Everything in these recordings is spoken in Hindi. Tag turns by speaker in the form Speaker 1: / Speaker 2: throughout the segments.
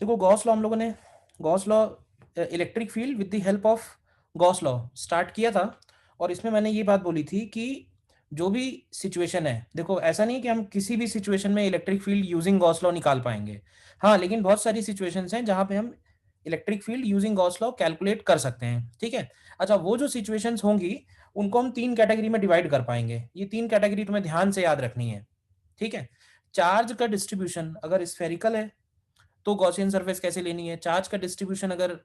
Speaker 1: देखो गॉस लॉ हम लोगों ने Gauss law electric field with the help of Gauss law start किया था, और इसमें मैंने ये बात बोली थी कि जो भी सिचुएशन है, देखो ऐसा नहीं कि हम किसी भी सिचुएशन में electric field using Gauss law निकाल पाएंगे। हाँ, लेकिन बहुत सारी सिचुएशंस हैं जहां पे हम electric field using Gauss law calculate कर सकते हैं। ठीक है। अच्छा, वो जो सिचुएशंस होंगी उनको हम तीन कैटेगरी में डिवाइड कर पाएंगे। ये तीन कैटेगरी तुम्हें ध्यान से याद रखनी है। ठीक है। चार्ज का डिस्ट्रीब्यूशन अगर स्फेरिकल है तो गॉसियन सरफेस कैसे लेनी है। चार्ज का डिस्ट्रीब्यूशन अगर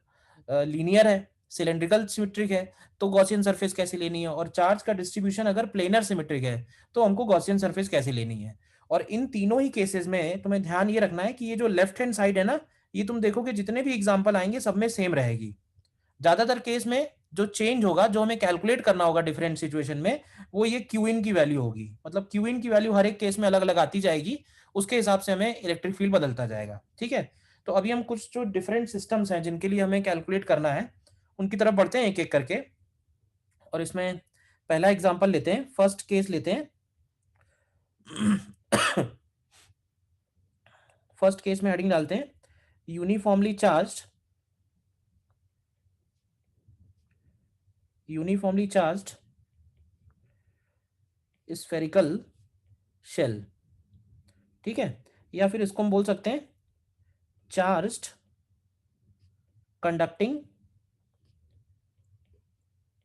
Speaker 1: लीनियर है, सिलेंड्रिकल सिमेट्रिक है, तो गॉसियन सरफेस कैसे लेनी है। और चार्ज का डिस्ट्रीब्यूशन अगर प्लेनर सिमेट्रिक है तो हमको गॉसियन सरफेस कैसे लेनी है। और इन तीनों ही केसेस में तुम्हें ध्यान ये रखना है कि ये जो लेफ्ट हैंड साइड है ना, ये तुम देखोगे जितने भी एग्जाम्पल आएंगे सब में सेम रहेगी। ज्यादातर केस में जो चेंज होगा, जो हमें कैलकुलेट करना होगा डिफरेंट सिचुएशन में, वो ये क्यू इन की वैल्यू होगी। मतलब क्यू इन की वैल्यू हर एक केस में अलग अलग आती जाएगी, उसके हिसाब से हमें इलेक्ट्रिक फील्ड बदलता जाएगा। ठीक है। तो अभी हम कुछ जो डिफरेंट सिस्टम्स हैं जिनके लिए हमें कैलकुलेट करना है उनकी तरफ बढ़ते हैं एक एक करके। और इसमें पहला एग्जांपल लेते हैं, फर्स्ट केस लेते हैं। फर्स्ट केस में हेडिंग डालते हैं यूनिफॉर्मली चार्ज्ड स्फेरिकल शेल। ठीक है। या फिर इसको हम बोल सकते हैं चार्ज्ड कंडक्टिंग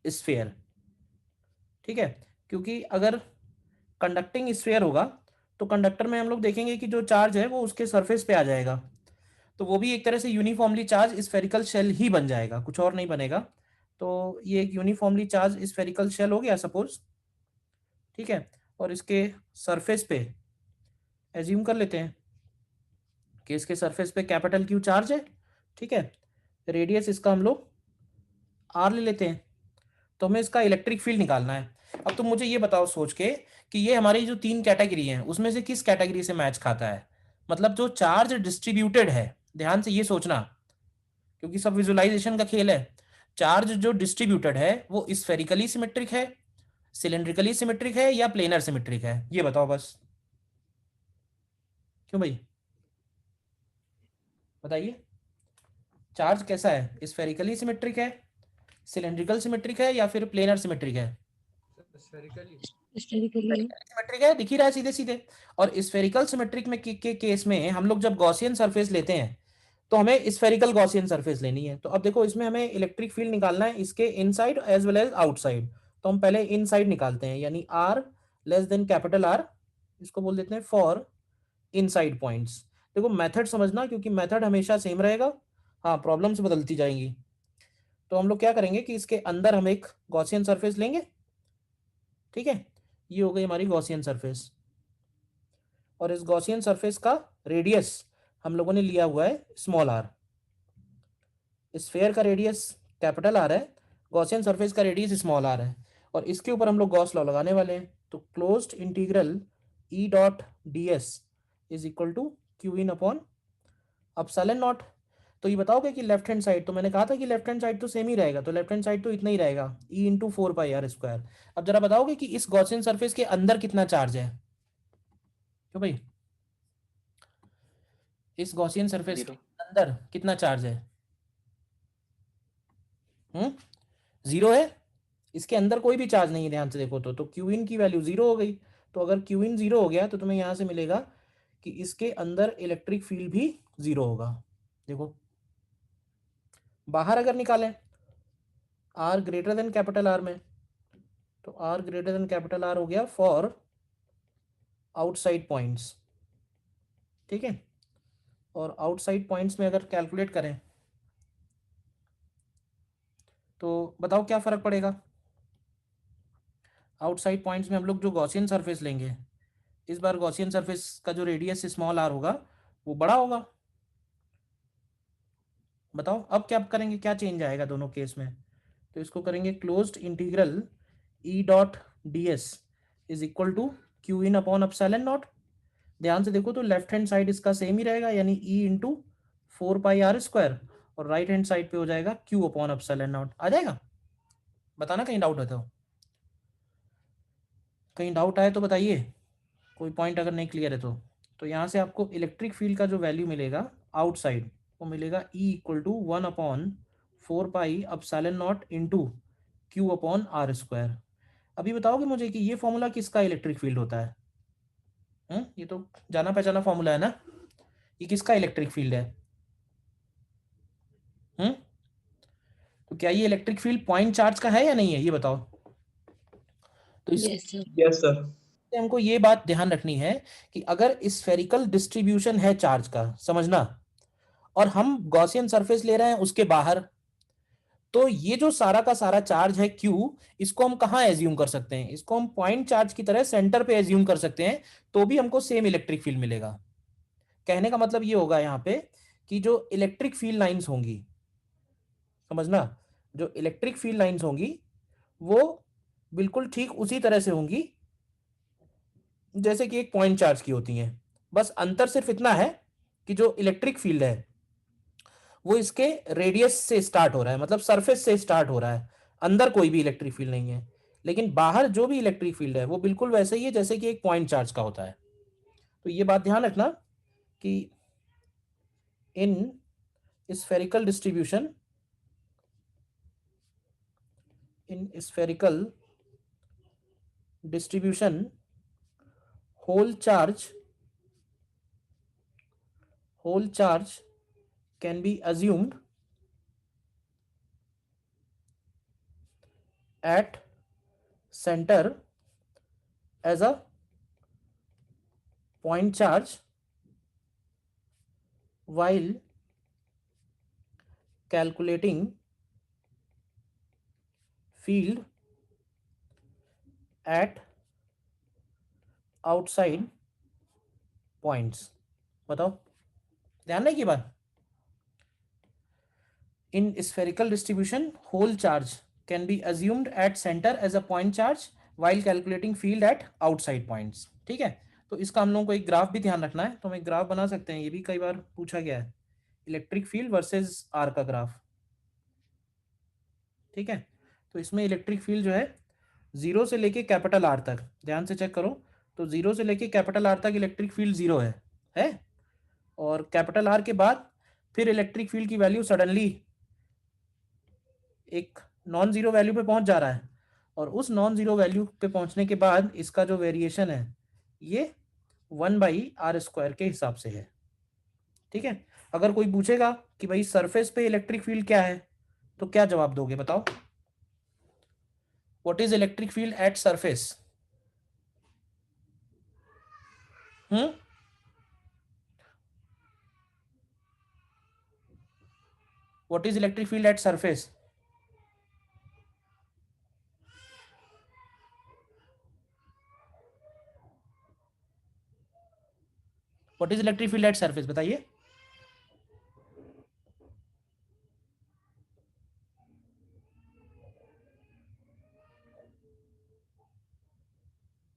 Speaker 1: स्फीयर। ठीक है। क्योंकि अगर कंडक्टिंग स्फीयर होगा तो कंडक्टर में हम लोग देखेंगे कि जो चार्ज है वो उसके सरफेस पे आ जाएगा, तो वो भी एक तरह से यूनिफॉर्मली चार्ज स्फेरिकल शेल ही बन जाएगा, कुछ और नहीं बनेगा। तो ये एक यूनिफॉर्मली चार्ज स्फेरिकल शेल हो गया सपोज। ठीक है। और इसके सरफेस पे एज्यूम कर लेते हैं कि इसके सरफेस पे कैपिटल क्यू चार्ज है। ठीक है। रेडियस इसका हम लोग आर ले लेते हैं। तो हमें इसका इलेक्ट्रिक फील्ड निकालना है। अब तुम मुझे ये बताओ सोच के कि ये हमारी जो तीन कैटेगरी हैं उसमें से किस कैटेगरी से मैच खाता है। मतलब जो चार्ज डिस्ट्रीब्यूटेड है, ध्यान से ये सोचना क्योंकि सब विजुअलाइजेशन का खेल है। चार्ज जो डिस्ट्रीब्यूटेड है वो स्फेरिकली सिमेट्रिक है, सिलेंड्रिकली सिमेट्रिक है, या प्लेनर सिमेट्रिक है, ये बताओ बस। क्यों भाई, बताइए। चार्ज कैसा है, स्फेरिकली सिमेट्रिक है, सिलेंड्रिकल सिमेट्रिक है, या फिर प्लेनर सिमेट्रिक है।
Speaker 2: स्फेरिकली।
Speaker 3: हिस्टोरिकली
Speaker 1: सिमेट्रिक है, दिख ही रहा है सीधे सीधे। और स्फेरिकल सिमेट्रिक में के केस में हम लोग जब गॉसियन सरफेस लेते हैं तो हमें स्फेरिकल गॉसियन सरफेस लेनी है। तो अब देखो इसमें हमें इलेक्ट्रिक फील्ड निकालना है इसके inside as well as outside. तो हम पहले इनसाइड निकालते हैं, यानी R less than capital R, इसको बोल देते हैं फॉर इनसाइड पॉइंट्स। देखो मेथड समझना क्योंकि मेथड हमेशा सेम रहेगा, हाँ प्रॉब्लम्स बदलती जाएंगी। तो हम लोग क्या करेंगे कि इसके अंदर हम एक गॉसियन सरफेस लेंगे। ठीक है। ये हो गई हमारी गॉसियन सरफेस, और इस गॉसियन सरफेस का रेडियस हम लोगों ने लिया हुआ है स्मॉल आर। स्फेयर का रेडियस कैपिटल आर है, गॉसियन सरफेस का रेडियस स्मॉल आर है, और इसके ऊपर हम लोग गॉस लॉ लगाने वाले हैं। तो closed integral E dot D S is equal to Q in upon epsilon naught. तो ये बताओगे कि लेफ्ट हैंड साइड, तो मैंने कहा था कि लेफ्ट हैंड साइड तो सेम ही रहेगा, तो लेफ्ट हैंड साइड तो इतना ही रहेगा E into four pi R square. अब जरा बताओगे कि इस गॉसियन सरफेस के अंदर कितना चार्ज है। क्यों भाई, इस गॉसियन सरफेस के
Speaker 2: जीरो।
Speaker 1: अंदर कितना चार्ज है। हम्म, जीरो है। इसके अंदर कोई भी चार्ज नहीं है, ध्यान से देखो तो क्यू इन की वैल्यू जीरो हो गई। तो अगर क्यू इन जीरो हो गया तो तुम्हें यहां से मिलेगा कि इसके अंदर इलेक्ट्रिक फील्ड भी जीरो होगा। देखो बाहर अगर निकालें R greater than capital R में, तो R greater than capital R हो गया फॉर आउटसाइड पॉइंट्स। ठीक है। और आउटसाइड पॉइंट्स में अगर कैलकुलेट करें तो बताओ क्या फर्क पड़ेगा। आउटसाइड पॉइंट्स में हम लोग जो गॉसियन सरफेस लेंगे, इस बार गॉसियन सरफेस का जो रेडियस स्मॉल आर होगा वो बड़ा होगा। बताओ अब क्या करेंगे, क्या चेंज आएगा दोनों केस में। तो इसको करेंगे closed integral E dot D S is equal to Q in upon epsilon naught. ध्यान से देखो तो लेफ्ट हैंड साइड इसका सेम ही रहेगा, यानी E into four pi R square, और राइट हैंड साइड पे हो जाएगा क्यू अपॉन अपसाइलन नॉट। आ जाएगा, बताना कहीं डाउट है तो, कहीं डाउट आए तो बताइए, कोई पॉइंट अगर नहीं क्लियर है तो। तो यहाँ से आपको इलेक्ट्रिक फील्ड का जो वैल्यू मिलेगा आउटसाइड वो मिलेगा E equal to 1/4 pi epsilon naught into Q/r²। अभी बताओगे मुझे कि ये फॉर्मूला किसका इलेक्ट्रिक फील्ड होता है? ये तो जाना पहचाना फॉर्मूला है ना, ये किसका इलेक्ट्रिक फील्ड है? हम्म तो क्या ये इलेक्ट्रिक फील्ड पॉइंट चार्ज का है या नहीं है, ये बताओ। तो इस
Speaker 2: यस सर।
Speaker 3: Yes sir.
Speaker 1: हमको ये बात ध्यान रखनी है कि अगर स्फेरिकल डिस्ट्रीब्यूशन है चार्ज का, समझना, और हम गॉसियन सरफेस ले रहे हैं उसके बाहर, तो ये जो सारा का सारा चार्ज है क्यू, इसको हम कहाँ एज्यूम कर सकते हैं? इसको हम पॉइंट चार्ज की तरह सेंटर पे एज्यूम कर सकते हैं, तो भी हमको सेम इलेक्ट्रिक फील्ड मिलेगा। कहने का मतलब ये होगा यहाँ पे कि जो इलेक्ट्रिक फील्ड लाइंस होंगी, समझना, जो इलेक्ट्रिक फील्ड लाइंस होंगी वो बिल्कुल ठीक उसी तरह से होंगी जैसे कि एक पॉइंट चार्ज की होती हैं। बस अंतर सिर्फ इतना है कि जो इलेक्ट्रिक फील्ड है वो इसके रेडियस से स्टार्ट हो रहा है, मतलब सरफेस से स्टार्ट हो रहा है, अंदर कोई भी इलेक्ट्रिक फील्ड नहीं है। लेकिन बाहर जो भी इलेक्ट्रिक फील्ड है वो बिल्कुल वैसे ही है जैसे कि एक पॉइंट चार्ज का होता है। तो ये बात ध्यान रखना कि इन spherical distribution, in spherical distribution whole charge can be assumed at center as a point charge while calculating field at outside points। बताओ, ध्यान है की बात। In spherical distribution whole charge can be assumed at center as a point charge while calculating field at outside points। ठीक है, तो इसका हम लोगों को एक ग्राफ भी ध्यान रखना है, तो हम एक ग्राफ बना सकते हैं, ये भी कई बार पूछा गया है, इलेक्ट्रिक फील्ड वर्सेस आर का ग्राफ। ठीक है, तो इसमें इलेक्ट्रिक फील्ड जो है जीरो से लेके कैपिटल आर तक, ध्यान से चेक करो, तो जीरो से लेके कैपिटल आर तक इलेक्ट्रिक फील्ड जीरो है। और कैपिटल आर के बाद फिर इलेक्ट्रिक फील्ड की वैल्यू सडनली एक नॉन जीरो वैल्यू पे पहुंच जा रहा है, और उस नॉन जीरो वैल्यू पे पहुंचने के बाद इसका जो वेरिएशन है ये 1/r² के हिसाब से है। ठीक है, अगर कोई पूछेगा कि भाई सरफेस पे इलेक्ट्रिक फील्ड क्या है, तो क्या जवाब दोगे बताओ? What is electric field at surface? Hmm what is electric field at surface? What is electric field at surface, बताइए।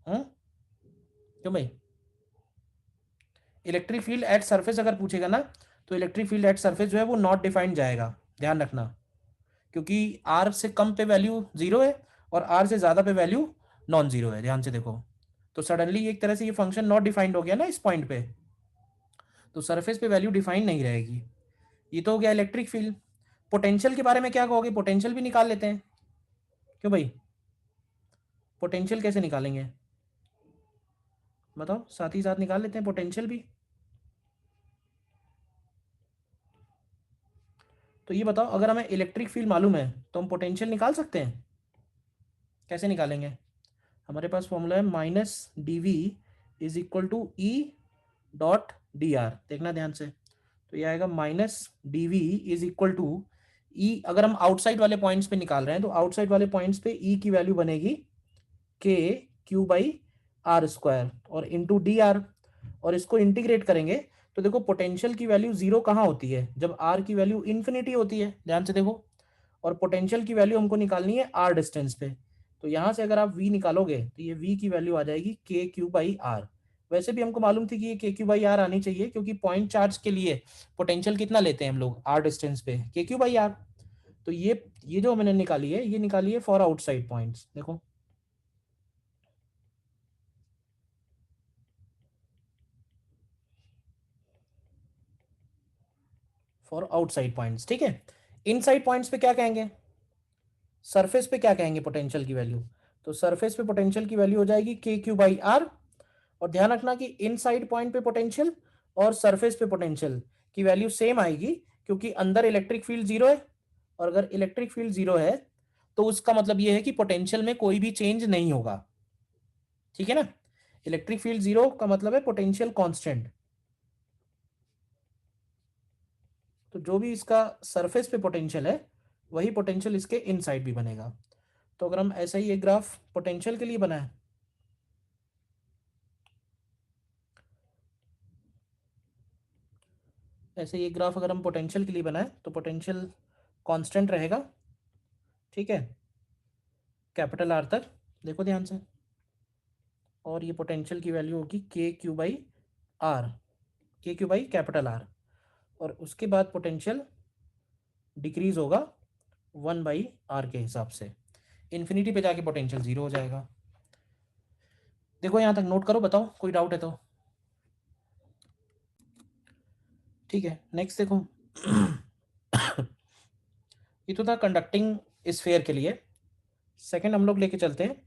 Speaker 1: हम्म क्यों भाई? इलेक्ट्रिक फील्ड एट सरफेस अगर पूछेगा ना, तो इलेक्ट्रिक फील्ड एट सरफेस जो है वो नॉट डिफाइंड जाएगा, ध्यान रखना, क्योंकि आर से कम पे वैल्यू जीरो है और आर से ज्यादा पे वैल्यू नॉन जीरो है। ध्यान से देखो, तो सडनली एक तरह से ये फंक्शन नॉट डिफाइंड हो गया ना इस पॉइंट पे, तो सरफेस पे वैल्यू डिफाइंड नहीं रहेगी। ये तो हो गया इलेक्ट्रिक फील्ड। पोटेंशियल के बारे में क्या कहोगे? पोटेंशियल भी निकाल लेते हैं, क्यों भाई? पोटेंशियल कैसे निकालेंगे बताओ, साथ ही साथ निकाल लेते हैं पोटेंशियल भी। तो ये बताओ, अगर हमें इलेक्ट्रिक फील्ड मालूम है तो हम पोटेंशियल निकाल सकते हैं, कैसे निकालेंगे? हमारे पास फॉर्मूला है -dv = E.dr, देखना ध्यान से, तो ये आएगा -dv = अगर हम आउटसाइड वाले पॉइंट्स पे निकाल रहे हैं तो आउटसाइड वाले पॉइंट्स पे E की वैल्यू बनेगी KQ/r² और इंटू डी आर, और इसको इंटीग्रेट करेंगे तो देखो पोटेंशियल की वैल्यू जीरो कहाँ होती है? जब आर की वैल्यू इन्फिनिटी होती है, ध्यान से देखो, और पोटेंशियल की वैल्यू हमको निकालनी है आर डिस्टेंस पे, तो यहां से अगर आप v निकालोगे तो ये v की वैल्यू आ जाएगी KQ/r। वैसे भी हमको मालूम थी कि ये KQ/r आनी चाहिए, क्योंकि पॉइंट चार्ज के लिए पोटेंशियल कितना लेते हैं हम लोग r डिस्टेंस पे, KQ/r। तो ये जो मैंने निकाली है ये निकाली है फॉर आउटसाइड पॉइंट्स, देखो। फॉर आउटसाइड पॉइंट्स, ठीक है। इनसाइड पॉइंट्स पे क्या कहेंगे, सरफेस पे क्या कहेंगे पोटेंशियल की वैल्यू, तो सरफेस पे पोटेंशियल की वैल्यू हो जाएगी के क्यू बाई आर। और ध्यान रखना कि इनसाइड पॉइंट पे पोटेंशियल और सरफेस पे पोटेंशियल की वैल्यू सेम आएगी, क्योंकि अंदर इलेक्ट्रिक फील्ड जीरो है, और अगर इलेक्ट्रिक फील्ड जीरो है तो उसका मतलब यह है कि पोटेंशियल में कोई भी चेंज नहीं होगा, ठीक है ना। इलेक्ट्रिक फील्ड जीरो का मतलब है पोटेंशियल कांस्टेंट। तो जो भी इसका सरफेस पे पोटेंशियल है वही पोटेंशियल इसके इनसाइड भी बनेगा। तो अगर हम ऐसा ही एक ग्राफ पोटेंशियल के लिए बनाए, ऐसे ये ग्राफ अगर हम पोटेंशियल के लिए बनाए तो पोटेंशियल कांस्टेंट रहेगा, ठीक है, कैपिटल आर तक, देखो ध्यान से। और ये पोटेंशियल की वैल्यू होगी के क्यू बाई आर, के क्यू बाई कैपिटल आर। और उसके बाद पोटेंशियल डिक्रीज होगा 1/r के हिसाब से, इन्फिनिटी पे जाके पोटेंशियल जीरो हो जाएगा। देखो यहाँ तक नोट करो, बताओ कोई डाउट है तो। ठीक है, नेक्स्ट देखो। ये तो था कंडक्टिंग स्फीयर के लिए। सेकंड हम लोग लेके चलते हैं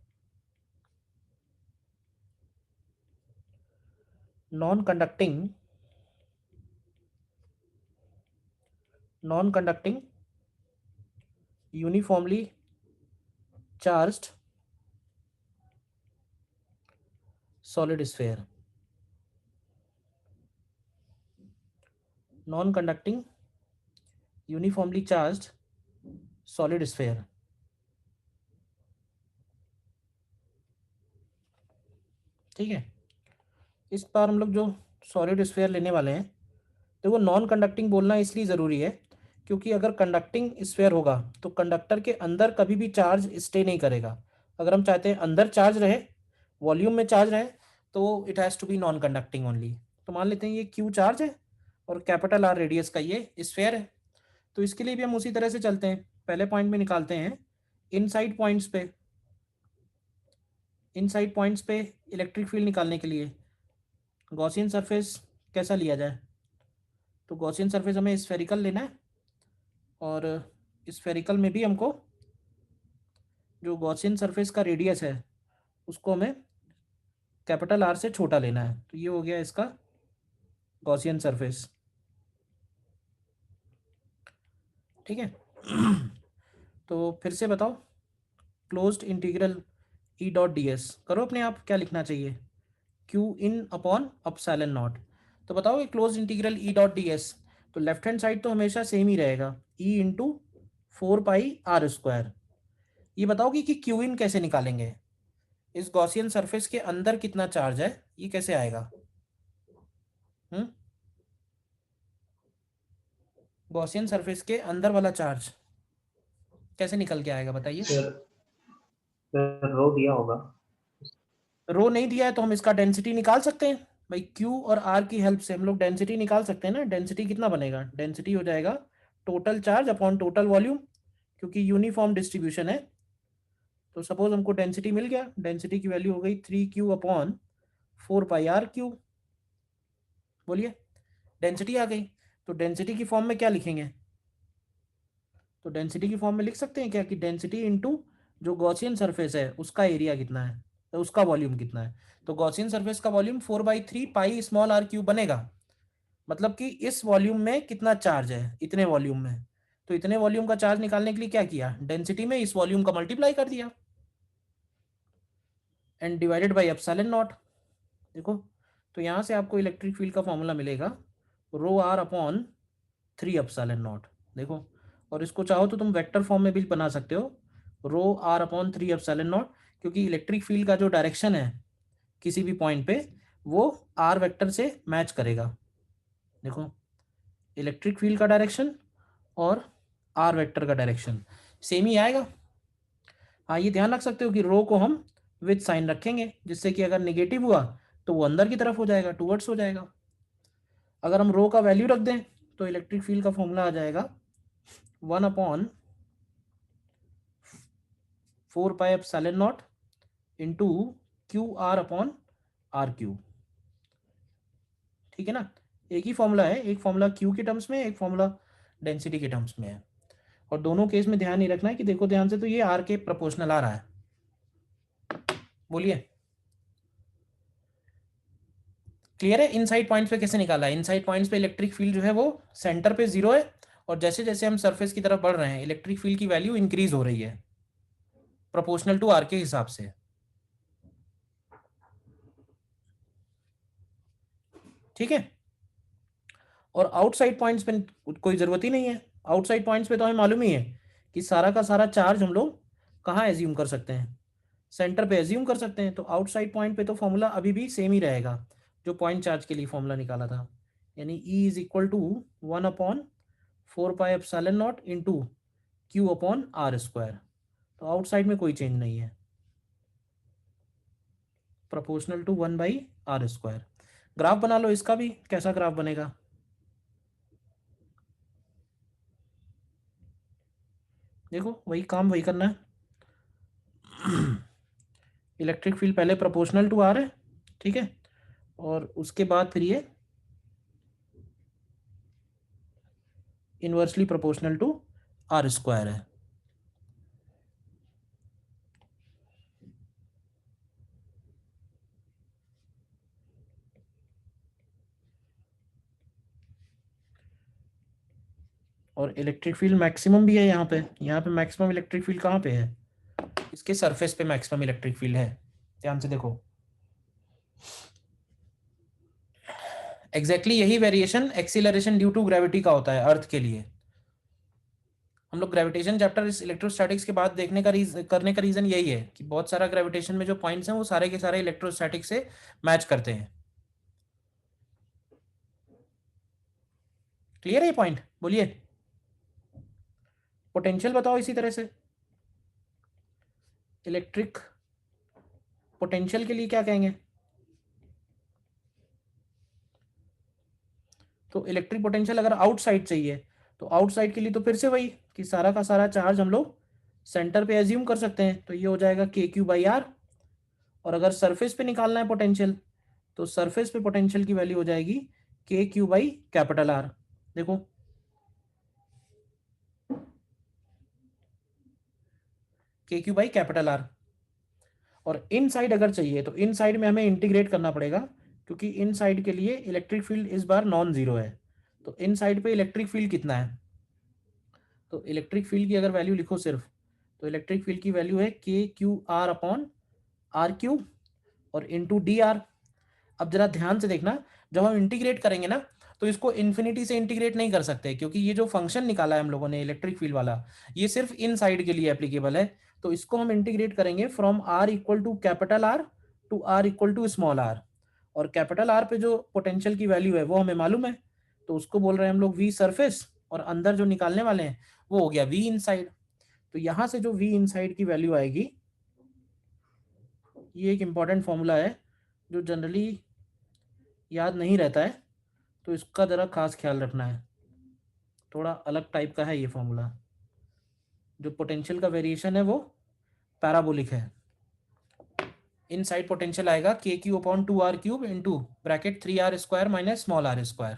Speaker 1: non conducting uniformly charged solid sphere. Non conducting uniformly charged solid sphere, ठीक है। इस बार हम लोग जो सॉलिड स्फीयर लेने वाले हैं, देखो नॉन कंडक्टिंग बोलना इसलिए ज़रूरी है क्योंकि अगर कंडक्टिंग स्फीयर होगा तो कंडक्टर के अंदर कभी भी चार्ज स्टे नहीं करेगा। अगर हम चाहते हैं अंदर चार्ज रहे, वॉल्यूम में चार्ज रहे, तो it has to be non conducting only. तो मान लेते हैं ये क्यू चार्ज है और कैपिटल आर रेडियस का ये स्फीयर है। तो इसके लिए भी हम उसी तरह से चलते हैं, पहले पॉइंट में निकालते हैं इनसाइड पॉइंट्स पे। इनसाइड पॉइंट्स पे इलेक्ट्रिक फील्ड निकालने के लिए गॉसियन सरफेस कैसा लिया जाए, तो गॉसियन सरफेस हमें स्फेरिकल लेना है। और स्फेरिकल में भी हमको जो गॉसियन सरफेस का रेडियस है उसको हमें कैपिटल आर से छोटा लेना है। तो ये हो गया इसका गॉसियन सरफेस, ठीक है। तो फिर से बताओ, closed integral E dot D S करो अपने आप, क्या लिखना चाहिए, Q in upon epsilon naught. तो बताओ ये close integral E dot D S, तो लेफ्ट हैंड साइड तो हमेशा सेम ही रहेगा, ई इंटू 4 पाई r स्क्वायर। ये बताओगे कि क्यू इन कैसे निकालेंगे, इस गॉसियन सरफेस के अंदर कितना चार्ज है ये कैसे आएगा। गॉसियन सरफेस के अंदर वाला चार्ज कैसे निकल के आएगा बताइए।
Speaker 2: सर रो दिया होगा।
Speaker 1: रो नहीं दिया है तो हम इसका डेंसिटी निकाल सकते हैं भाई, क्यू और आर की हेल्प से हम लोग डेंसिटी निकाल सकते हैं ना। डेंसिटी कितना बनेगा, डेंसिटी हो जाएगा total charge upon total volume, क्योंकि यूनिफॉर्म डिस्ट्रीब्यूशन है। तो सपोज हमको डेंसिटी मिल गया, डेंसिटी की वैल्यू हो गई 3Q अपॉन 4 पाई r क्यू। बोलिए, डेंसिटी आ गई। तो डेंसिटी की फॉर्म में क्या लिखेंगे, तो डेंसिटी की फॉर्म में लिख सकते हैं क्या कि डेंसिटी इंटू जो गॉसियन सरफेस है उसका एरिया कितना है, तो उसका वॉल्यूम कितना है। तो गॉसियन सरफेस का वॉल्यूम 4/3 पाई r क्यूब बनेगा, मतलब कि इस वॉल्यूम में कितना चार्ज है, इतने वॉल्यूम में। तो इतने वॉल्यूम का चार्ज निकालने के लिए क्या किया, डेंसिटी में इस वॉल्यूम का मल्टीप्लाई कर दिया and divided by epsilon naught. देखो, तो यहाँ से आपको इलेक्ट्रिक फील्ड का फॉर्मूला मिलेगा ρr/3 एप्सिलॉन नॉट। देखो, और इसको चाहो तो तुम वेक्टर फॉर्म में भी बना सकते हो, ρr/3 एप्सिलॉन नॉट, क्योंकि इलेक्ट्रिक फील्ड का जो डायरेक्शन है किसी भी पॉइंट पे वो आर वेक्टर से मैच करेगा। देखो, इलेक्ट्रिक फील्ड का डायरेक्शन और आर वेक्टर का डायरेक्शन सेम ही आएगा। हाँ, ये ध्यान रख सकते हो कि रो को हम विद साइन रखेंगे, जिससे कि अगर निगेटिव हुआ तो वो अंदर की तरफ हो जाएगा, टूवर्ड्स हो जाएगा। अगर हम रो का वैल्यू रख दें तो इलेक्ट्रिक फील्ड का फॉर्मूला आ जाएगा 1/4 pi epsilon naught into QR/r Q, ठीक है ना। एक ही फॉर्मूला है, एक फॉर्मूला क्यू के टर्म्स में, एक फॉर्मूला डेंसिटी के टर्म्स में है। और दोनों केस में ध्यान नहीं रखना है कि देखो ध्यान से, तो ये आर के प्रोपोर्शनल आ रहा है। बोलिए, क्लियर है? इनसाइड पॉइंट्स पे कैसे निकाला है? इनसाइड पॉइंट्स पे इलेक्ट्रिक फील्ड जो है वो सेंटर पे 0 है, और जैसे जैसे हम सरफेस की तरफ बढ़ रहे हैं इलेक्ट्रिक फील्ड की वैल्यू इंक्रीज हो रही है प्रोपोर्शनल टू आर के हिसाब से। ठीक है। और आउटसाइड पॉइंट्स पे कोई जरूरत ही नहीं है। आउटसाइड पॉइंट्स पे तो हमें मालूम ही है कि सारा का सारा चार्ज हम लोग कहाँ एज्यूम कर सकते हैं, सेंटर पे एज्यूम कर सकते हैं। तो आउटसाइड पॉइंट पे तो फॉर्मूला अभी भी सेम ही रहेगा जो पॉइंट चार्ज के लिए फॉर्मूला निकाला था, यानी E is equal to 1/4πε0 into Q/r²। तो आउटसाइड में कोई चेंज नहीं है, प्रोपोर्शनल टू 1/r²। ग्राफ बना लो इसका भी, कैसा ग्राफ बनेगा? देखो वही काम वही करना है। इलेक्ट्रिक फील्ड पहले प्रोपोर्शनल टू आर है, ठीक है, और उसके बाद फिर ये इनवर्सली प्रोपोर्शनल टू r² है। और इलेक्ट्रिक फील्ड मैक्सिमम भी है यहाँ पे मैक्सिमम इलेक्ट्रिक फील्ड कहाँ पे है? इसके सरफेस पे मैक्सिमम इलेक्ट्रिक फील्ड है। ध्यान से देखो, एग्जैक्टली यही variation acceleration due to gravity का होता है अर्थ के लिए। हम लोग ग्रेविटेशन चैप्टर इस इलेक्ट्रोस्टैटिक्स के बाद देखने का करने का रीजन यही है कि बहुत सारा ग्रेविटेशन में जो पॉइंट्स हैं वो सारे के सारे इलेक्ट्रोस्टैटिक से मैच करते हैं। क्लियर है ये पॉइंट? बोलिए। पोटेंशियल बताओ इसी तरह से, इलेक्ट्रिक पोटेंशियल के लिए क्या कहेंगे? तो इलेक्ट्रिक पोटेंशियल अगर आउटसाइड चाहिए तो आउटसाइड के लिए तो फिर से वही कि सारा का सारा चार्ज हम लोग सेंटर पे एज्यूम कर सकते हैं, तो ये हो जाएगा KQ/R। और अगर सरफेस पे निकालना है पोटेंशियल तो सरफेस पे पोटेंशियल की वैल्यू हो जाएगी KQ/R। देखो KQ/R। और इन साइड अगर चाहिए तो इन साइड में हमें इंटीग्रेट करना पड़ेगा, क्योंकि इन साइड के लिए इलेक्ट्रिक फील्ड इस बार नॉन जीरो है। तो इन साइड पे इलेक्ट्रिक फील्ड कितना है? तो इलेक्ट्रिक फील्ड की अगर वैल्यू लिखो सिर्फ, तो इलेक्ट्रिक फील्ड की वैल्यू है KQR/R³ और इंटू DR। अब जरा ध्यान से देखना, जब हम इंटीग्रेट करेंगे ना तो इसको इन्फिनिटी से इंटीग्रेट नहीं कर सकते, क्योंकि ये जो फंक्शन निकाला है हम लोगों ने इलेक्ट्रिक फील्ड वाला, ये सिर्फ इन साइड के लिए एप्लीकेबल है। तो इसको हम इंटीग्रेट करेंगे from R equal to capital R to R equal to small r। और कैपिटल R पे जो पोटेंशियल की वैल्यू है वो हमें मालूम है, तो उसको बोल रहे हैं हम लोग V सरफेस, और अंदर जो निकालने वाले हैं वो हो गया V इनसाइड। तो यहां से जो V इनसाइड की वैल्यू आएगी, ये एक इंपॉर्टेंट फॉर्मूला है जो जनरली याद नहीं रहता है, तो इसका ज़रा खास ख्याल रखना है। थोड़ा अलग टाइप का है ये फॉर्मूला। जो पोटेंशियल का वेरिएशन है वो पैराबोलिक है। इनसाइड पोटेंशियल आएगा KQ/2R³ into bracket 3R² minus small r²।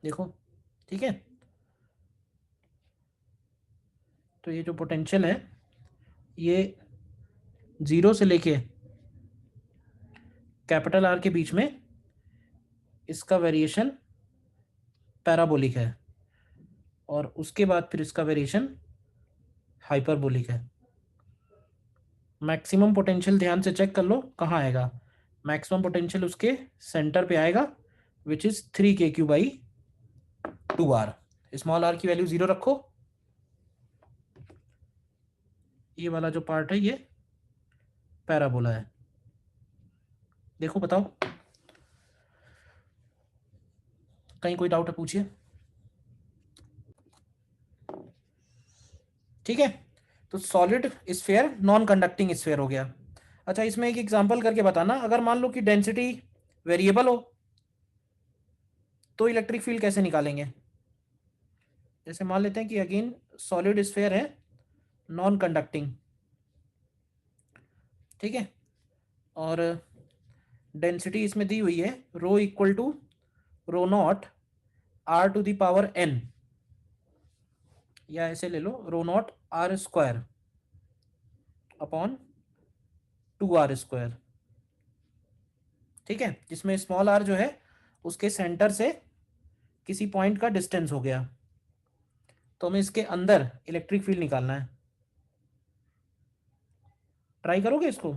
Speaker 1: देखो, ठीक है। तो ये जो पोटेंशियल है ये 0 से लेके कैपिटल R के बीच में इसका वेरिएशन पैराबोलिक है, और उसके बाद फिर इसका वेरिएशन हाइपरबोलिक है। मैक्सिमम पोटेंशियल ध्यान से चेक कर लो कहाँ आएगा। मैक्सिमम पोटेंशियल उसके सेंटर पे आएगा, which is 3KQ/2R। Small r की वैल्यू 0 रखो। ये वाला जो पार्ट है ये पैराबोला है। देखो बताओ, कहीं कोई डाउट है पूछिए। ठीक है, तो solid sphere non conducting sphere हो गया। अच्छा, इसमें एक एग्जांपल करके बताना, अगर मान लो कि डेंसिटी वेरिएबल हो तो इलेक्ट्रिक फील्ड कैसे निकालेंगे? जैसे मान लेते हैं कि अगेन सॉलिड स्फीयर है नॉन कंडक्टिंग, ठीक है। और डेंसिटी इसमें दी हुई है rho equal to rho naught r to the power n, या ऐसे ले लो rho naught r square upon 2r², ठीक है, जिसमें स्मॉल आर जो है उसके सेंटर से किसी पॉइंट का डिस्टेंस हो गया। तो हमें इसके अंदर इलेक्ट्रिक फील्ड निकालना है। ट्राई करोगे इसको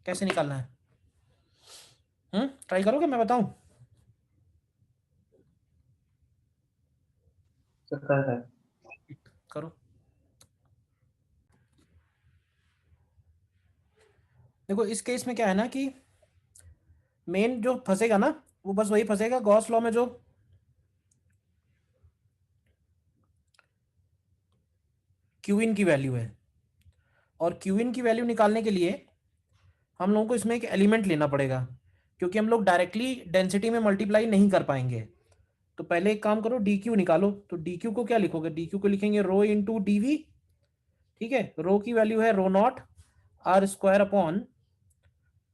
Speaker 1: कैसे निकालना है? ट्राई करोगे, मैं बताऊं?
Speaker 2: सर है।
Speaker 1: करो। देखो इस केस में क्या है ना कि मेन जो फंसेगा ना वो बस वही फंसेगा गॉस लॉ में, जो क्यू इन की वैल्यू है। और क्यू इन की वैल्यू निकालने के लिए हम लोगों को इसमें एक एलिमेंट लेना पड़ेगा, क्योंकि हम लोग डायरेक्टली डेंसिटी में मल्टीप्लाई नहीं कर पाएंगे। तो पहले एक काम करो, डी क्यू निकालो। तो डी क्यू को क्या लिखोगे? डी क्यू को लिखेंगे रो इंटू डी वी, ठीक है। रो की वैल्यू है rho naught r square upon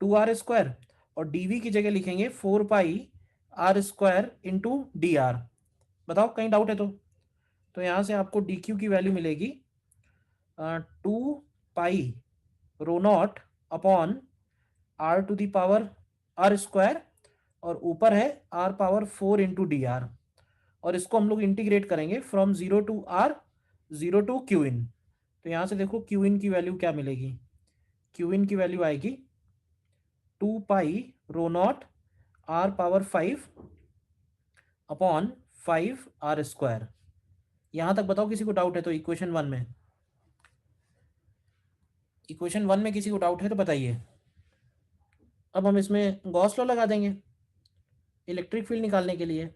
Speaker 1: 2r², और डीवी की जगह लिखेंगे 4πr² इंटू डी आर। बताओ कहीं डाउट है तो यहां से आपको डी क्यू की वैल्यू मिलेगी 2π ρ0 upon r to the power r², और ऊपर है r⁴ इंटू डी आर। और इसको हम लोग इंटीग्रेट करेंगे from 0 to r, 0 to Q in. तो यहाँ से देखो क्यू इन की वैल्यू क्या मिलेगी? क्यू इन की वैल्यू आएगी 2π ρ0 r⁵ अपॉन 5r²। यहां तक बताओ किसी को डाउट है तो? इक्वेशन 1 में किसी को डाउट है तो बताइए। अब हम इसमें गॉस लॉ लगा देंगे इलेक्ट्रिक फील्ड निकालने के लिए।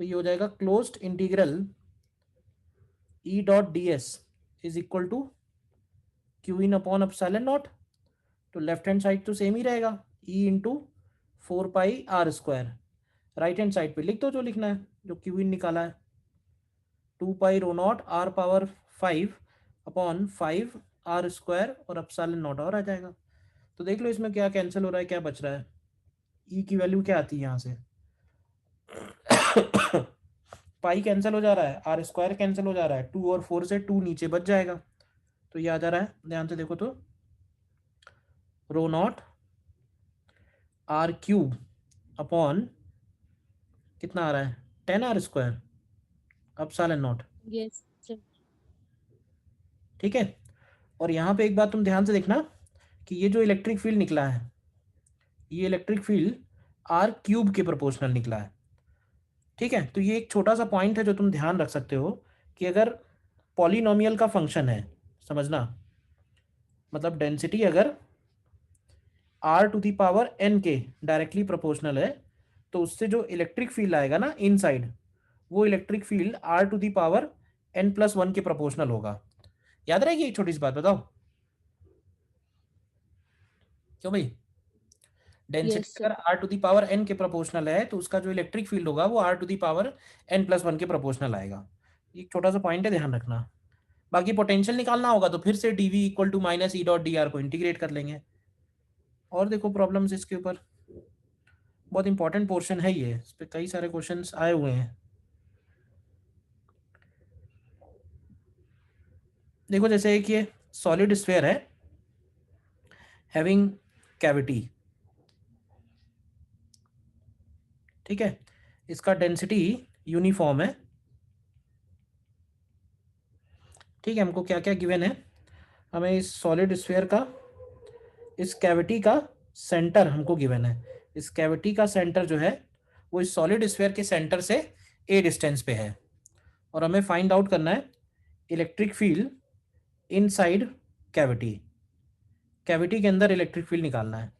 Speaker 1: तो ये हो जाएगा closed integral E dot D S is equal to Q in upon epsilon naught. तो लेफ्ट हैंड साइड तो सेम ही रहेगा, E into 4πr²। Right hand side पे लिख दो जो लिखना है, जो क्यू इन निकाला है, 2π ρ0 r⁵ अपॉन 5r² और एप्सिलॉन नॉट और आ जाएगा। तो देख लो इसमें क्या कैंसिल हो रहा है, क्या बच रहा है। ई की वैल्यू क्या आती है यहाँ से? पाई कैंसिल हो जा रहा है, r² कैंसिल हो जा रहा है, 2 और 4 से 2 नीचे बच जाएगा। तो ये आ जा रहा है, ध्यान से देखो तो ρ0 r³ अपॉन कितना आ रहा है? 10r² epsilon not,
Speaker 3: yes sir.
Speaker 1: ठीक है। और यहाँ पे एक बात तुम ध्यान से देखना कि ये जो इलेक्ट्रिक फील्ड निकला है, ये इलेक्ट्रिक फील्ड r³ के प्रोपोर्शनल निकला है, ठीक है। तो ये एक छोटा सा पॉइंट है जो तुम ध्यान रख सकते हो कि अगर पॉलिनोमियल का फंक्शन है, समझना, मतलब डेंसिटी अगर r to the power n के डायरेक्टली प्रोपोर्शनल है, तो उससे जो इलेक्ट्रिक फील्ड आएगा ना इनसाइड, वो electric field r to the power n+1 के प्रोपोर्शनल होगा। याद रहेगी एक छोटी सी बात? बताओ क्यों भाई? डेंसिटी
Speaker 3: यस
Speaker 1: अगर
Speaker 3: sir.
Speaker 1: r to the power n के प्रोपोर्शनल है तो उसका जो इलेक्ट्रिक फील्ड होगा वो r to the power n+1 के प्रोपोर्शनल आएगा। एक छोटा सा पॉइंट है, ध्यान रखना। बाकी पोटेंशियल निकालना होगा तो फिर से dv equal to minus E dot D R को इंटीग्रेट कर लेंगे। और देखो प्रॉब्लम्स इसके ऊपर, बहुत इंपॉर्टेंट पोर्शन है ये, इस पे कई सारे क्वेश्चंस आए हुए हैं। देखो जैसे एक ये सॉलिड स्फीयर है हैविंग कैविटी, ठीक है, इसका डेंसिटी यूनिफॉर्म है, ठीक है। हमको क्या क्या गिवन है? हमें इस सॉलिड स्फीयर का, इस कैविटी का सेंटर हमको गिवन है। इस कैविटी का सेंटर जो है वो इस सॉलिड स्फीयर के सेंटर से a डिस्टेंस पे है, और हमें फाइंड आउट करना है electric field inside cavity. Cavity के अंदर इलेक्ट्रिक फील्ड निकालना है।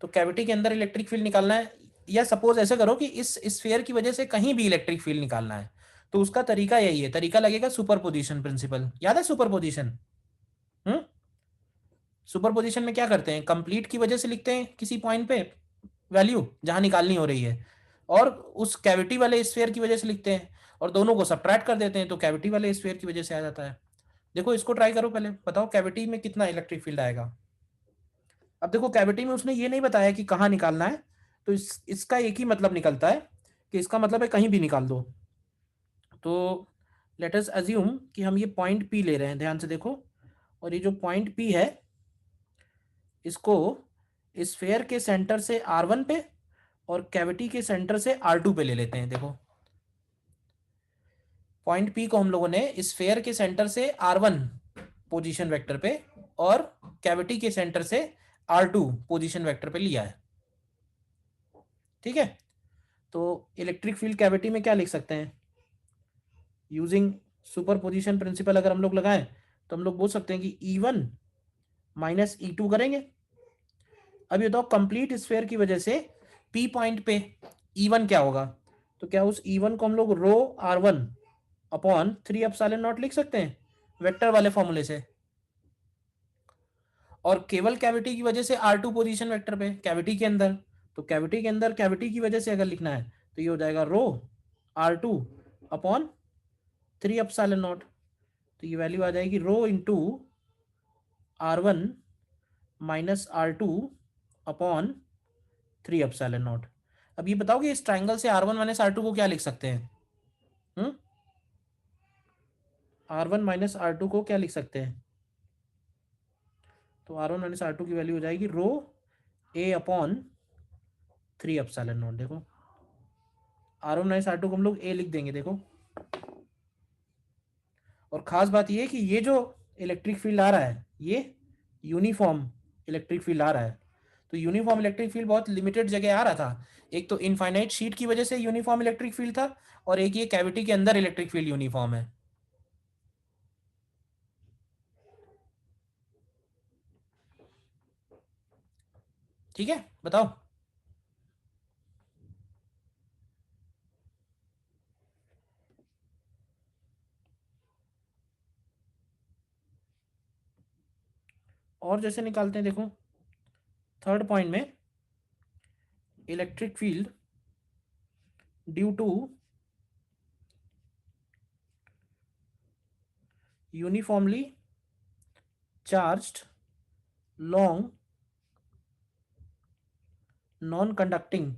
Speaker 1: तो कैविटी के अंदर इलेक्ट्रिक फील्ड निकालना है, या सपोज ऐसे करो कि इस स्फीयर की वजह से कहीं भी इलेक्ट्रिक फील्ड निकालना है, तो उसका तरीका यही है, तरीका लगेगा सुपरपोजिशन प्रिंसिपल। याद है सुपरपोजिशन? सुपरपोजिशन में क्या करते हैं? कंप्लीट की वजह से लिखते हैं किसी पॉइंट पे वैल्यू जहां निकालनी हो रही है, और उस कैविटी वाले स्फीयर की वजह से लिखते हैं, और दोनों को सब्ट्रैक्ट कर देते हैं तो कैविटी वाले स्फीयर की वजह से आ जाता है। देखो इसको ट्राई करो, पहले बताओ कैविटी में कितना इलेक्ट्रिक फील्ड आएगा। अब देखो कैविटी में उसने ये नहीं बताया कि कहाँ निकालना है, तो इसका एक ही मतलब निकलता है कि इसका मतलब है कहीं भी निकाल दो। तो लेट अस अज्यूम कि हम ये पॉइंट पी ले रहे हैं, ध्यान से देखो, और ये जो पॉइंट पी है इसको स्फीयर के सेंटर से R1 पे और कैविटी के सेंटर से R2 पे ले लेते हैं। देखो पॉइंट पी को हम लोगों ने स्फीयर के सेंटर से R1 पोजीशन वेक्टर पे और कैविटी के सेंटर से R2 पोजीशन वेक्टर पे लिया है, ठीक है। तो इलेक्ट्रिक फील्ड कैविटी में क्या लिख सकते हैं, यूजिंग सुपरपोजिशन प्रिंसिपल अगर हम लोग लगाएं तो हम लोग बोल सकते हैं कि E1 माइनस E2 करेंगे। अब ये बताओ कंप्लीट स्फीयर की वजह से P पॉइंट पे E1 क्या होगा, तो क्या उस E1 को हम लोग रो R1 अपॉन 3 एप्सिलॉन नॉट लिख सकते हैं वेक्टर वाले फॉर्मूले से, और केवल कैविटी की वजह से R2 पोजीशन वेक्टर पे कैविटी के अंदर, तो कैविटी के अंदर कैविटी की वजह से अगर लिखना है तो ये हो जाएगा रो R2 अपॉन 3 एप्सिलॉन नॉट, तो ये वैल्यू आ जाएगी rho into R1 minus R2 upon 3 epsilon naught. अब ये बताओ कि इस ट्राइंगल से R1 माइनस R2 को क्या लिख सकते हैं, R1 माइनस R2 को क्या लिख सकते हैं, तो R1 माइनस R2 की वैल्यू हो जाएगी रो A अपॉन 3 एप्सिलॉन नॉट। देखो R1 माइनस R2 को हम लोग A लिख देंगे, देखो। और खास बात ये है कि ये जो इलेक्ट्रिक फील्ड आ रहा है ये यूनिफॉर्म इलेक्ट्रिक फील्ड आ रहा है, तो यूनिफॉर्म इलेक्ट्रिक फील्ड बहुत लिमिटेड जगह आ रहा था। एक तो इनफाइनाइट शीट की वजह से यूनिफॉर्म इलेक्ट्रिक फील्ड था, और एक ये कैविटी के अंदर इलेक्ट्रिक फील्ड यूनिफॉर्म है, ठीक है। बताओ और जैसे निकालते हैं, देखो थर्ड पॉइंट में electric field due to uniformly charged long non conducting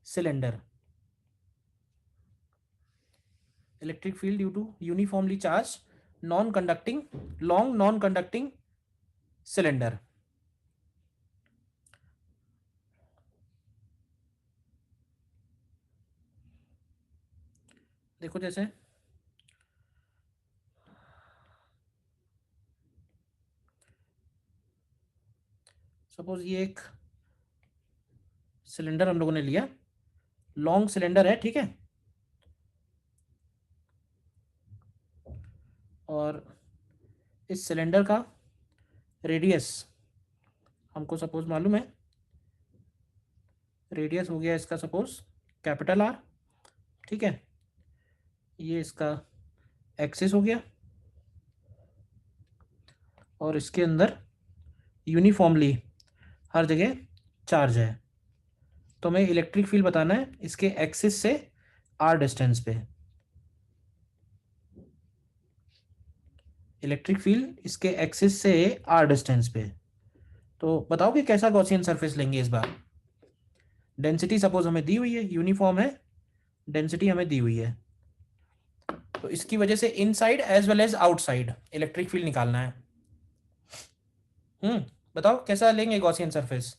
Speaker 1: cylinder, electric field due to uniformly charge non conducting cylinder. देखो जैसे सपोज ये एक सिलेंडर हम लोगों ने लिया, लॉन्ग सिलेंडर है, ठीक है, और इस सिलेंडर का रेडियस हमको सपोज मालूम है, रेडियस हो गया इसका सपोज कैपिटल R, ठीक है। ये इसका एक्सिस हो गया, और इसके अंदर यूनिफॉर्मली हर जगह चार्ज है, तो हमें इलेक्ट्रिक फील्ड बताना है इसके एक्सिस से R डिस्टेंस पे, इलेक्ट्रिक फील्ड इसके एक्सिस से R डिस्टेंस पे। तो बताओ कि कैसा गॉसियन सरफेस लेंगे इस बार। डेंसिटी सपोज हमें दी हुई है, यूनिफॉर्म है, डेंसिटी हमें दी हुई है, तो इसकी वजह से inside as well as outside electric field निकालना है। बताओ कैसा लेंगे गॉसियन सरफेस।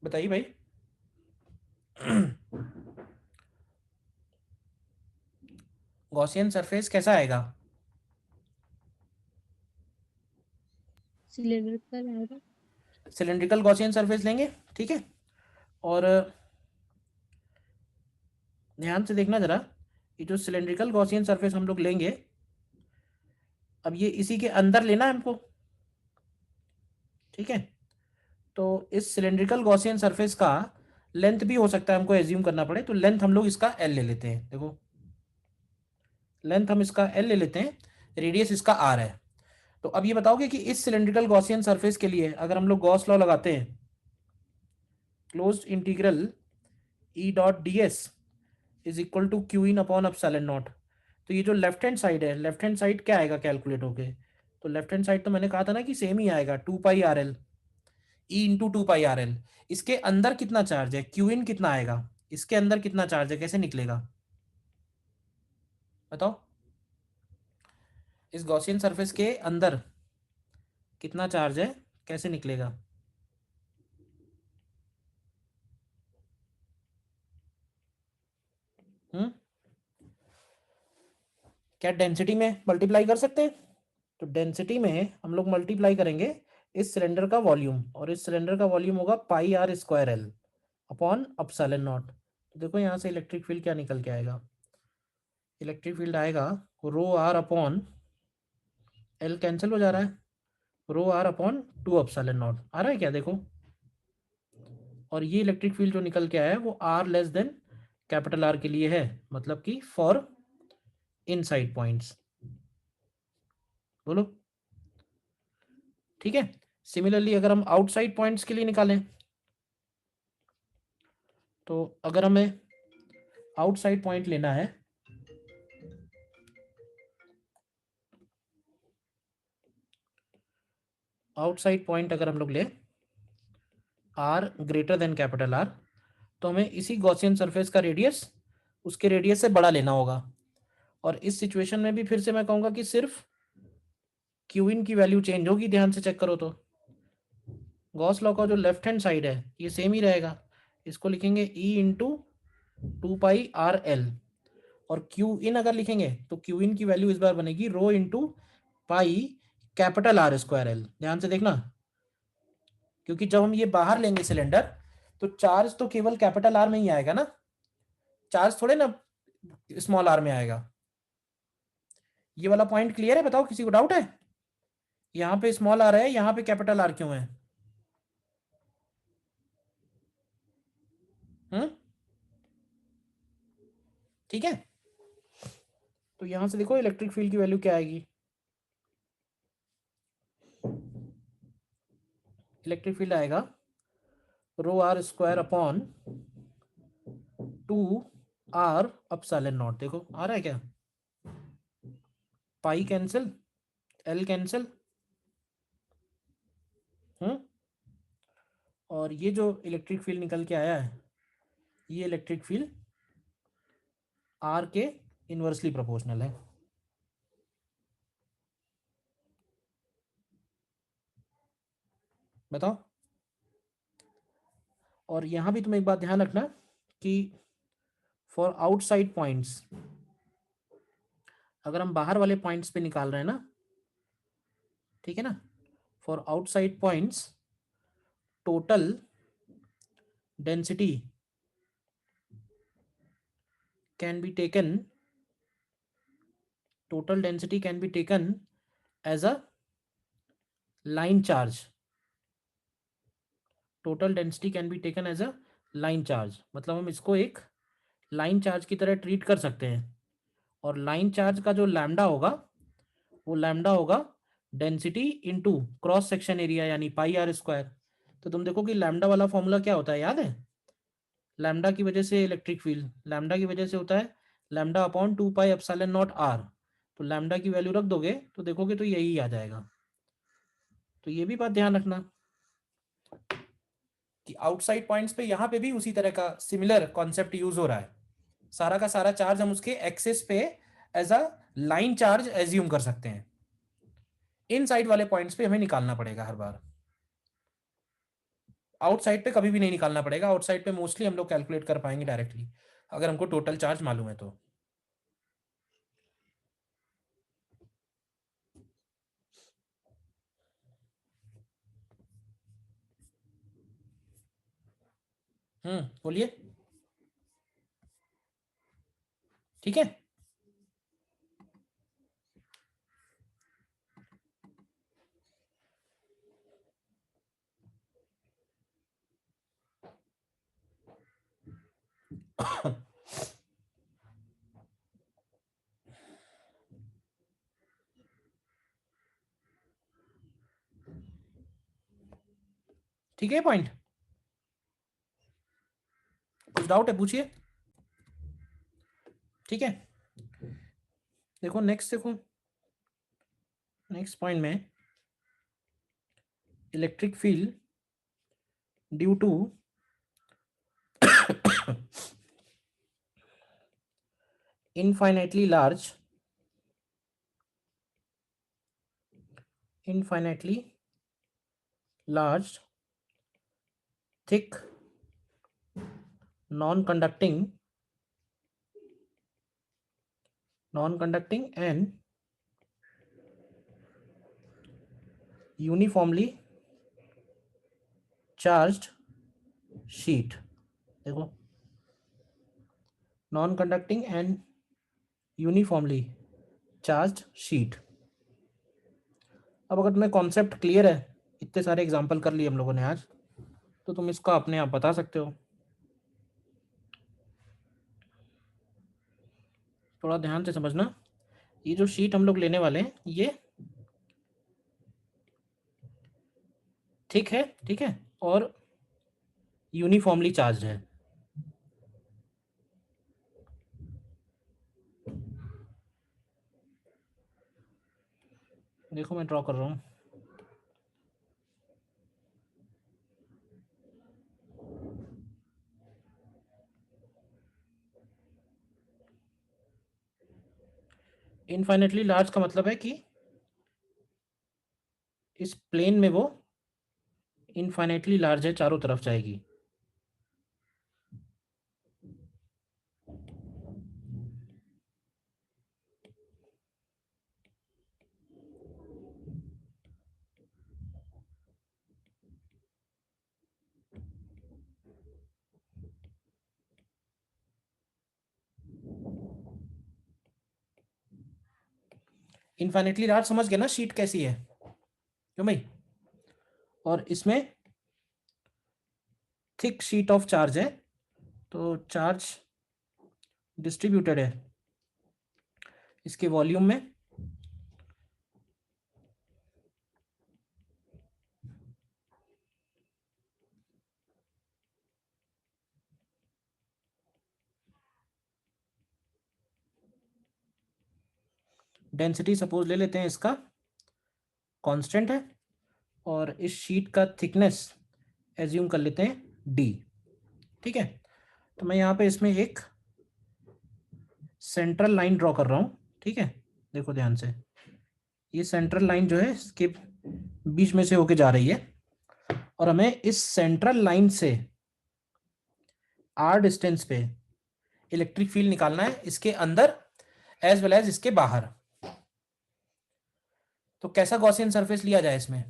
Speaker 1: बताइए भाई। गॉसियन सरफेस कैसा आएगा।
Speaker 3: सिलेंड्रिकल आएगा।
Speaker 1: सिलेंड्रिकल गॉसियन सरफेस लेंगे, ठीक है। और ध्यान से देखना जरा, ये जो सिलेंड्रिकल गॉसियन सरफेस हम लोग लेंगे, अब ये इसी के अंदर लेना है हमको, ठीक है। तो इस सिलेंड्रिकल गॉसियन सरफेस का लेंथ भी हो सकता है हमको एज्यूम करना पड़े, तो लेंथ हम लोग इसका L ले लेते हैं। देखो लेंथ हम इसका L ले लेते हैं, रेडियस इसका R है, तो अब ये बताओगे कि इस सिलेंड्रिकल गॉसियन सरफेस के लिए अगर हम लोग गॉस लॉ लगाते हैं, closed integral E dot D S is equal to Q in upon epsilon naught, तो ये जो लेफ्ट हैंड साइड है, लेफ्ट हैंड साइड क्या आएगा कैलकुलेट होके, तो लेफ्ट हैंड साइड तो मैंने कहा था ना कि सेम ही आएगा, 2 पाई आर एल ई इंटू 2 पाई आर एल। इसके अंदर कितना चार्ज है, क्यू इन कितना आएगा, इसके अंदर कितना चार्ज है, कैसे निकलेगा बताओ, इस गॉसियन सरफेस के अंदर कितना चार्ज है, कैसे निकलेगा। हम्म, क्या डेंसिटी में मल्टीप्लाई कर सकते हैं, तो डेंसिटी में हम लोग मल्टीप्लाई करेंगे इस सिलेंडर का वॉल्यूम, और इस सिलेंडर का वॉल्यूम होगा πr² L upon epsilon naught. तो देखो यहाँ से इलेक्ट्रिक फील्ड क्या निकल के आएगा, इलेक्ट्रिक फील्ड आएगा ρr अपॉन L, कैंसिल हो जा रहा है, ρr अपॉन 2 अपसाइलन नॉट आ रहा है क्या देखो, और ये इलेक्ट्रिक फील्ड जो निकल के आया है वो r less than capital R के लिए है, मतलब कि फॉर इनसाइड पॉइंट्स, बोलो ठीक है। सिमिलरली अगर हम आउटसाइड पॉइंट्स के लिए निकालें, तो अगर हमें आउटसाइड पॉइंट लेना है, आउटसाइड पॉइंट अगर हम लोग ले r greater than capital R, तो हमें इसी गॉसियन सरफेस का रेडियस उसके रेडियस से बड़ा लेना होगा, और इस सिचुएशन में भी फिर से मैं कहूंगा कि सिर्फ क्यू इन की वैल्यू चेंज होगी, ध्यान से चेक करो तो गॉस लॉ का जो लेफ्ट हैंड साइड है ये सेम ही रहेगा, इसको लिखेंगे ई इंटू 2 पाई आर एल, और क्यू इन अगर लिखेंगे तो क्यू इन की वैल्यू इस बार बनेगी rho into pi capital R²L, ध्यान से देखना, क्योंकि जब हम ये बाहर लेंगे सिलेंडर तो चार्ज तो केवल कैपिटल R में ही आएगा ना, चार्ज थोड़े ना स्मॉल r में आएगा। ये वाला पॉइंट क्लियर है, बताओ किसी को डाउट है, यहाँ पे स्मॉल r है, यहाँ पे कैपिटल R क्यों है। हम्म, ठीक है, तो यहां से देखो इलेक्ट्रिक फील्ड की वैल्यू क्या आएगी, इलेक्ट्रिक फील्ड आएगा ρr² upon 2 r epsilon not, देखो आ रहा है क्या, पाई कैंसिल, एल कैंसिल, हम्म, और ये जो इलेक्ट्रिक फील्ड निकल के आया है, ये इलेक्ट्रिक फील्ड आर के इनवर्सली प्रोपोर्शनल है। बताओ, और यहां भी तुम एक बात ध्यान रखना कि फॉर आउटसाइड पॉइंट्स, अगर हम बाहर वाले पॉइंट्स पे निकाल रहे हैं ना, ठीक है ना, for outside points total density can be taken, total density can be taken as a line charge, total density can be taken as a line charge, मतलब हम इसको एक लाइन चार्ज की तरह ट्रीट कर सकते हैं, और लाइन चार्ज का जो लैम्डा होगा वो लैम्डा होगा density into cross section area यानी πr²। तो तुम देखो कि लैम्डा वाला फॉर्मूला क्या होता है, याद है, लैम्डा की वजह से इलेक्ट्रिक फील्ड लैम्डा की वजह से होता है lambda upon 2 pi epsilon not r, तो लैम्डा की वैल्यू रख दोगे तो देखोगे तो यही आ जाएगा। तो ये भी बात ध्यान रखना कि आउटसाइड पॉइंट्स पे यहाँ पे भी उसी तरह का सिमिलर कॉन्सेप्ट यूज हो रहा है, सारा का सारा चार्ज हम उसके एक्सेस पे as a line charge assume कर सकते हैं, इन साइड वाले पॉइंट्स पे हमें निकालना पड़ेगा हर बार, आउटसाइड पे कभी भी नहीं निकालना पड़ेगा, आउटसाइड पे मोस्टली हम लोग कैलकुलेट कर पाएंगे डायरेक्टली अगर हमको टोटल चार्ज मालूम है तो। बोलिए, ठीक है। ठीक है पॉइंट? कुछ डाउट है पूछिए। ठीक है, देखो नेक्स्ट, देखो नेक्स्ट पॉइंट में electric field due to infinitely large thick non-conducting and uniformly charged sheet। देखो, non conducting and uniformly charged sheet. अब अगर तुम्हें कॉन्सेप्ट क्लियर है, इतने सारे एग्जांपल कर लिए हम लोगों ने आज, तो तुम इसका अपने आप बता सकते हो। थोड़ा ध्यान से समझना, ये जो शीट हम लोग लेने वाले हैं ये थिक है, ठीक है, और यूनिफॉर्मली चार्ज है। देखो मैं ड्रॉ कर रहा हूँ। इनफाइनेटली लार्ज का मतलब है कि इस प्लेन में वो इनफाइनेटली लार्ज है, चारों तरफ जाएगी। इनफाइनेटली लार्ज समझ गए ना शीट कैसी है, क्यों भाई? और इसमें थिक शीट ऑफ चार्ज है, तो चार्ज डिस्ट्रीब्यूटेड है इसके वॉल्यूम में। डेंसिटी सपोज ले लेते हैं इसका कांस्टेंट है, और इस शीट का थिकनेस एज्यूम कर लेते हैं डी। ठीक है, तो मैं यहाँ पे इसमें एक सेंट्रल लाइन ड्रॉ कर रहा हूँ। ठीक है, देखो ध्यान से, ये सेंट्रल लाइन जो है इसके बीच में से होके जा रही है, और हमें इस सेंट्रल लाइन से आर डिस्टेंस पे इलेक्ट्रिक फील्ड निकालना है, इसके अंदर एज वेल एज इसके बाहर। तो कैसा गॉसियन सरफेस लिया जाए इसमें?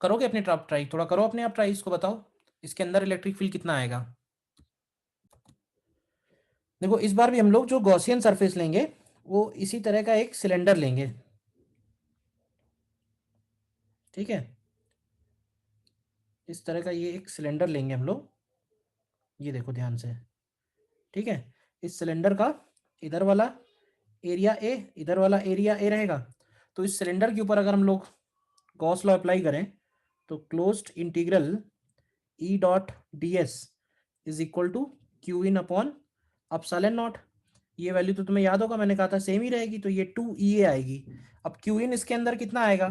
Speaker 1: करोगे अपने आप ट्राई, थोड़ा करो अपने आप ट्राई, इसको बताओ इसके अंदर इलेक्ट्रिक फील्ड कितना आएगा। देखो इस बार भी हम लोग जो गॉसियन सरफेस लेंगे वो इसी तरह का एक सिलेंडर लेंगे। ठीक है, इस तरह का ये एक सिलेंडर लेंगे हम लोग, ये देखो ध्यान से। ठीक है, इस सिलेंडर का इधर वाला एरिया ए, इधर वाला एरिया ए रहेगा। तो इस सिलेंडर के ऊपर अगर हम लोग गॉस लॉ अप्लाई करें तो closed integral E dot D S is equal to Q in upon epsilon naught. ये वैल्यू तो तुम्हें याद होगा, मैंने कहा था सेम ही रहेगी, तो ये 2 EA आएगी। अब क्यू इन इसके अंदर कितना आएगा?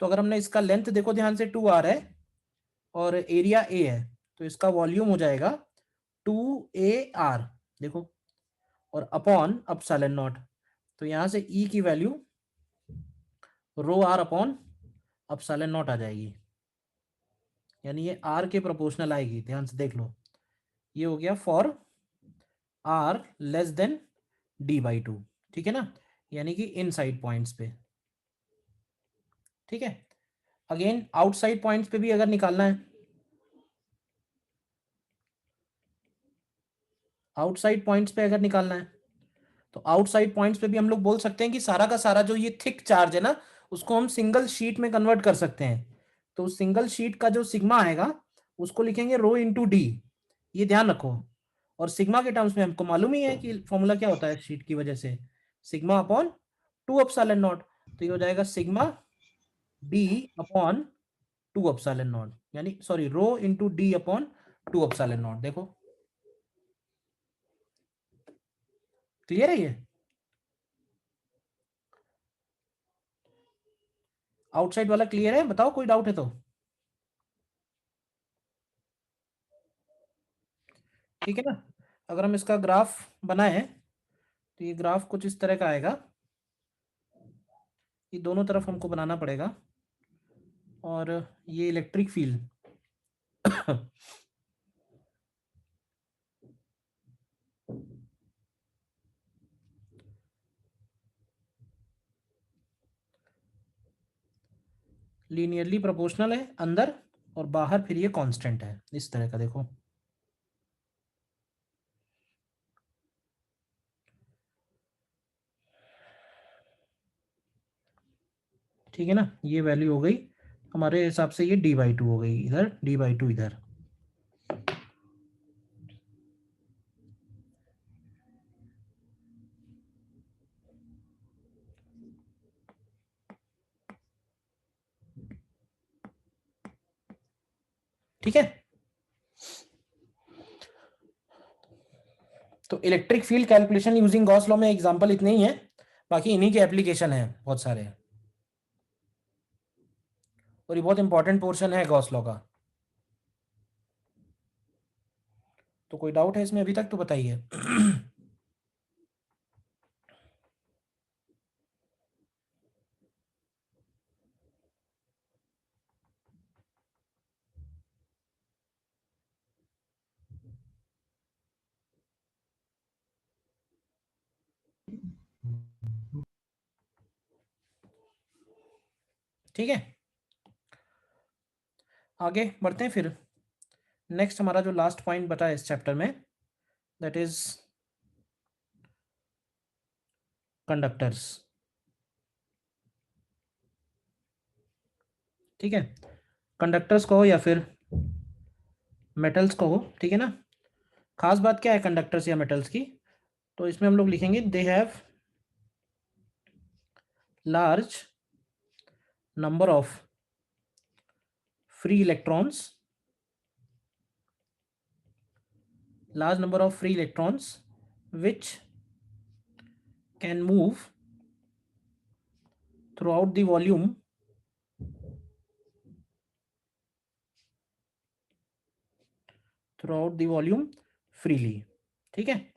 Speaker 1: तो अगर हमने इसका लेंथ देखो ध्यान से 2R है और एरिया ए है, तो इसका वॉल्यूम हो जाएगा 2AR, देखो, और अपॉन अपसाइलन नॉट। तो यहां से E की value rho r upon epsilon naught आ जाएगी, यानी ये R के प्रोपोर्शनल आएगी। ध्यान से देख लो, ये हो गया for R less than D/2। ठीक है ना, यानी कि इनसाइड पॉइंट्स पे। ठीक है, अगेन आउटसाइड पॉइंट्स पे भी अगर निकालना है, आउटसाइड पॉइंट्स पे अगर निकालना है तो आउटसाइड पॉइंट्स पे भी हम लोग बोल सकते हैं कि सारा का सारा जो ये थिक चार्ज है ना, उसको हम सिंगल शीट में कन्वर्ट कर सकते हैं। तो सिंगल शीट का जो सिग्मा आएगा उसको लिखेंगे रो इंटू डी, ये ध्यान रखो। और सिग्मा के टर्म्स में हमको मालूम ही है कि फॉर्मूला क्या होता है शीट की वजह से, सिग्मा अपॉन 2 एप्सिलॉन नॉट। तो ये हो जाएगा sigma D upon 2 epsilon naught, यानी sorry rho into D upon 2 epsilon naught. देखो क्लियर है ये? आउटसाइड वाला क्लियर है? बताओ कोई डाउट है तो। ठीक है ना? अगर हम इसका ग्राफ बनाए तो ये ग्राफ कुछ इस तरह का आएगा। ये दोनों तरफ हमको बनाना पड़ेगा। और ये इलेक्ट्रिक फील्ड लीनियरली प्रोपोर्शनल है अंदर, और बाहर फिर ये कांस्टेंट है इस तरह का। देखो ठीक है ना? ये वैल्यू हो गई हमारे हिसाब से, ये d/2 हो गई इधर, d/2 इधर। ठीक है? तो electric field calculation using Gauss law में एग्जांपल इतने ही है, बाकी इन्हीं के एप्लीकेशन है बहुत सारे, और ये बहुत इंपॉर्टेंट पोर्शन है गॉस लॉ का। तो कोई डाउट है इसमें अभी तक तो बताइए। ठीक है, आगे बढ़ते हैं फिर। नेक्स्ट हमारा जो लास्ट पॉइंट बता है इस चैप्टर में, दैट इज कंडक्टर्स। ठीक है, कंडक्टर्स कहो या फिर मेटल्स कहो, ठीक है ना? खास बात क्या है कंडक्टर्स या मेटल्स की? तो इसमें हम लोग लिखेंगे they have large number of free electrons, large number of free electrons which can move throughout the volume freely। ठीक है?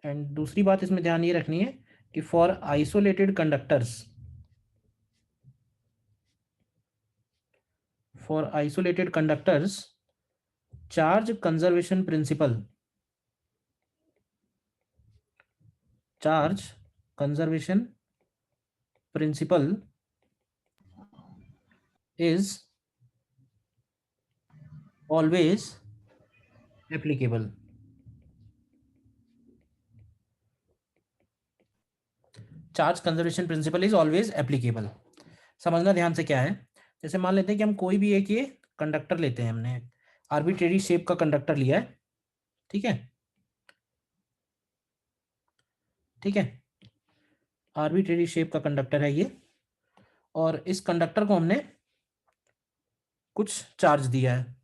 Speaker 1: एंड दूसरी बात इसमें ध्यान ये रखनी है कि for isolated conductors, charge conservation principle, charge conservation principle is always applicable। Charge conservation principle is always applicable. समझना ध्यान से क्या है, जैसे मान लेते हैं कि हम कोई भी एक ये कंडक्टर लेते हैं, हमने आर्बिट्रेरी शेप का कंडक्टर लिया है। ठीक है? ठीक है, आर्बिट्रेरी शेप का कंडक्टर है ये, और इस कंडक्टर को हमने कुछ चार्ज दिया है,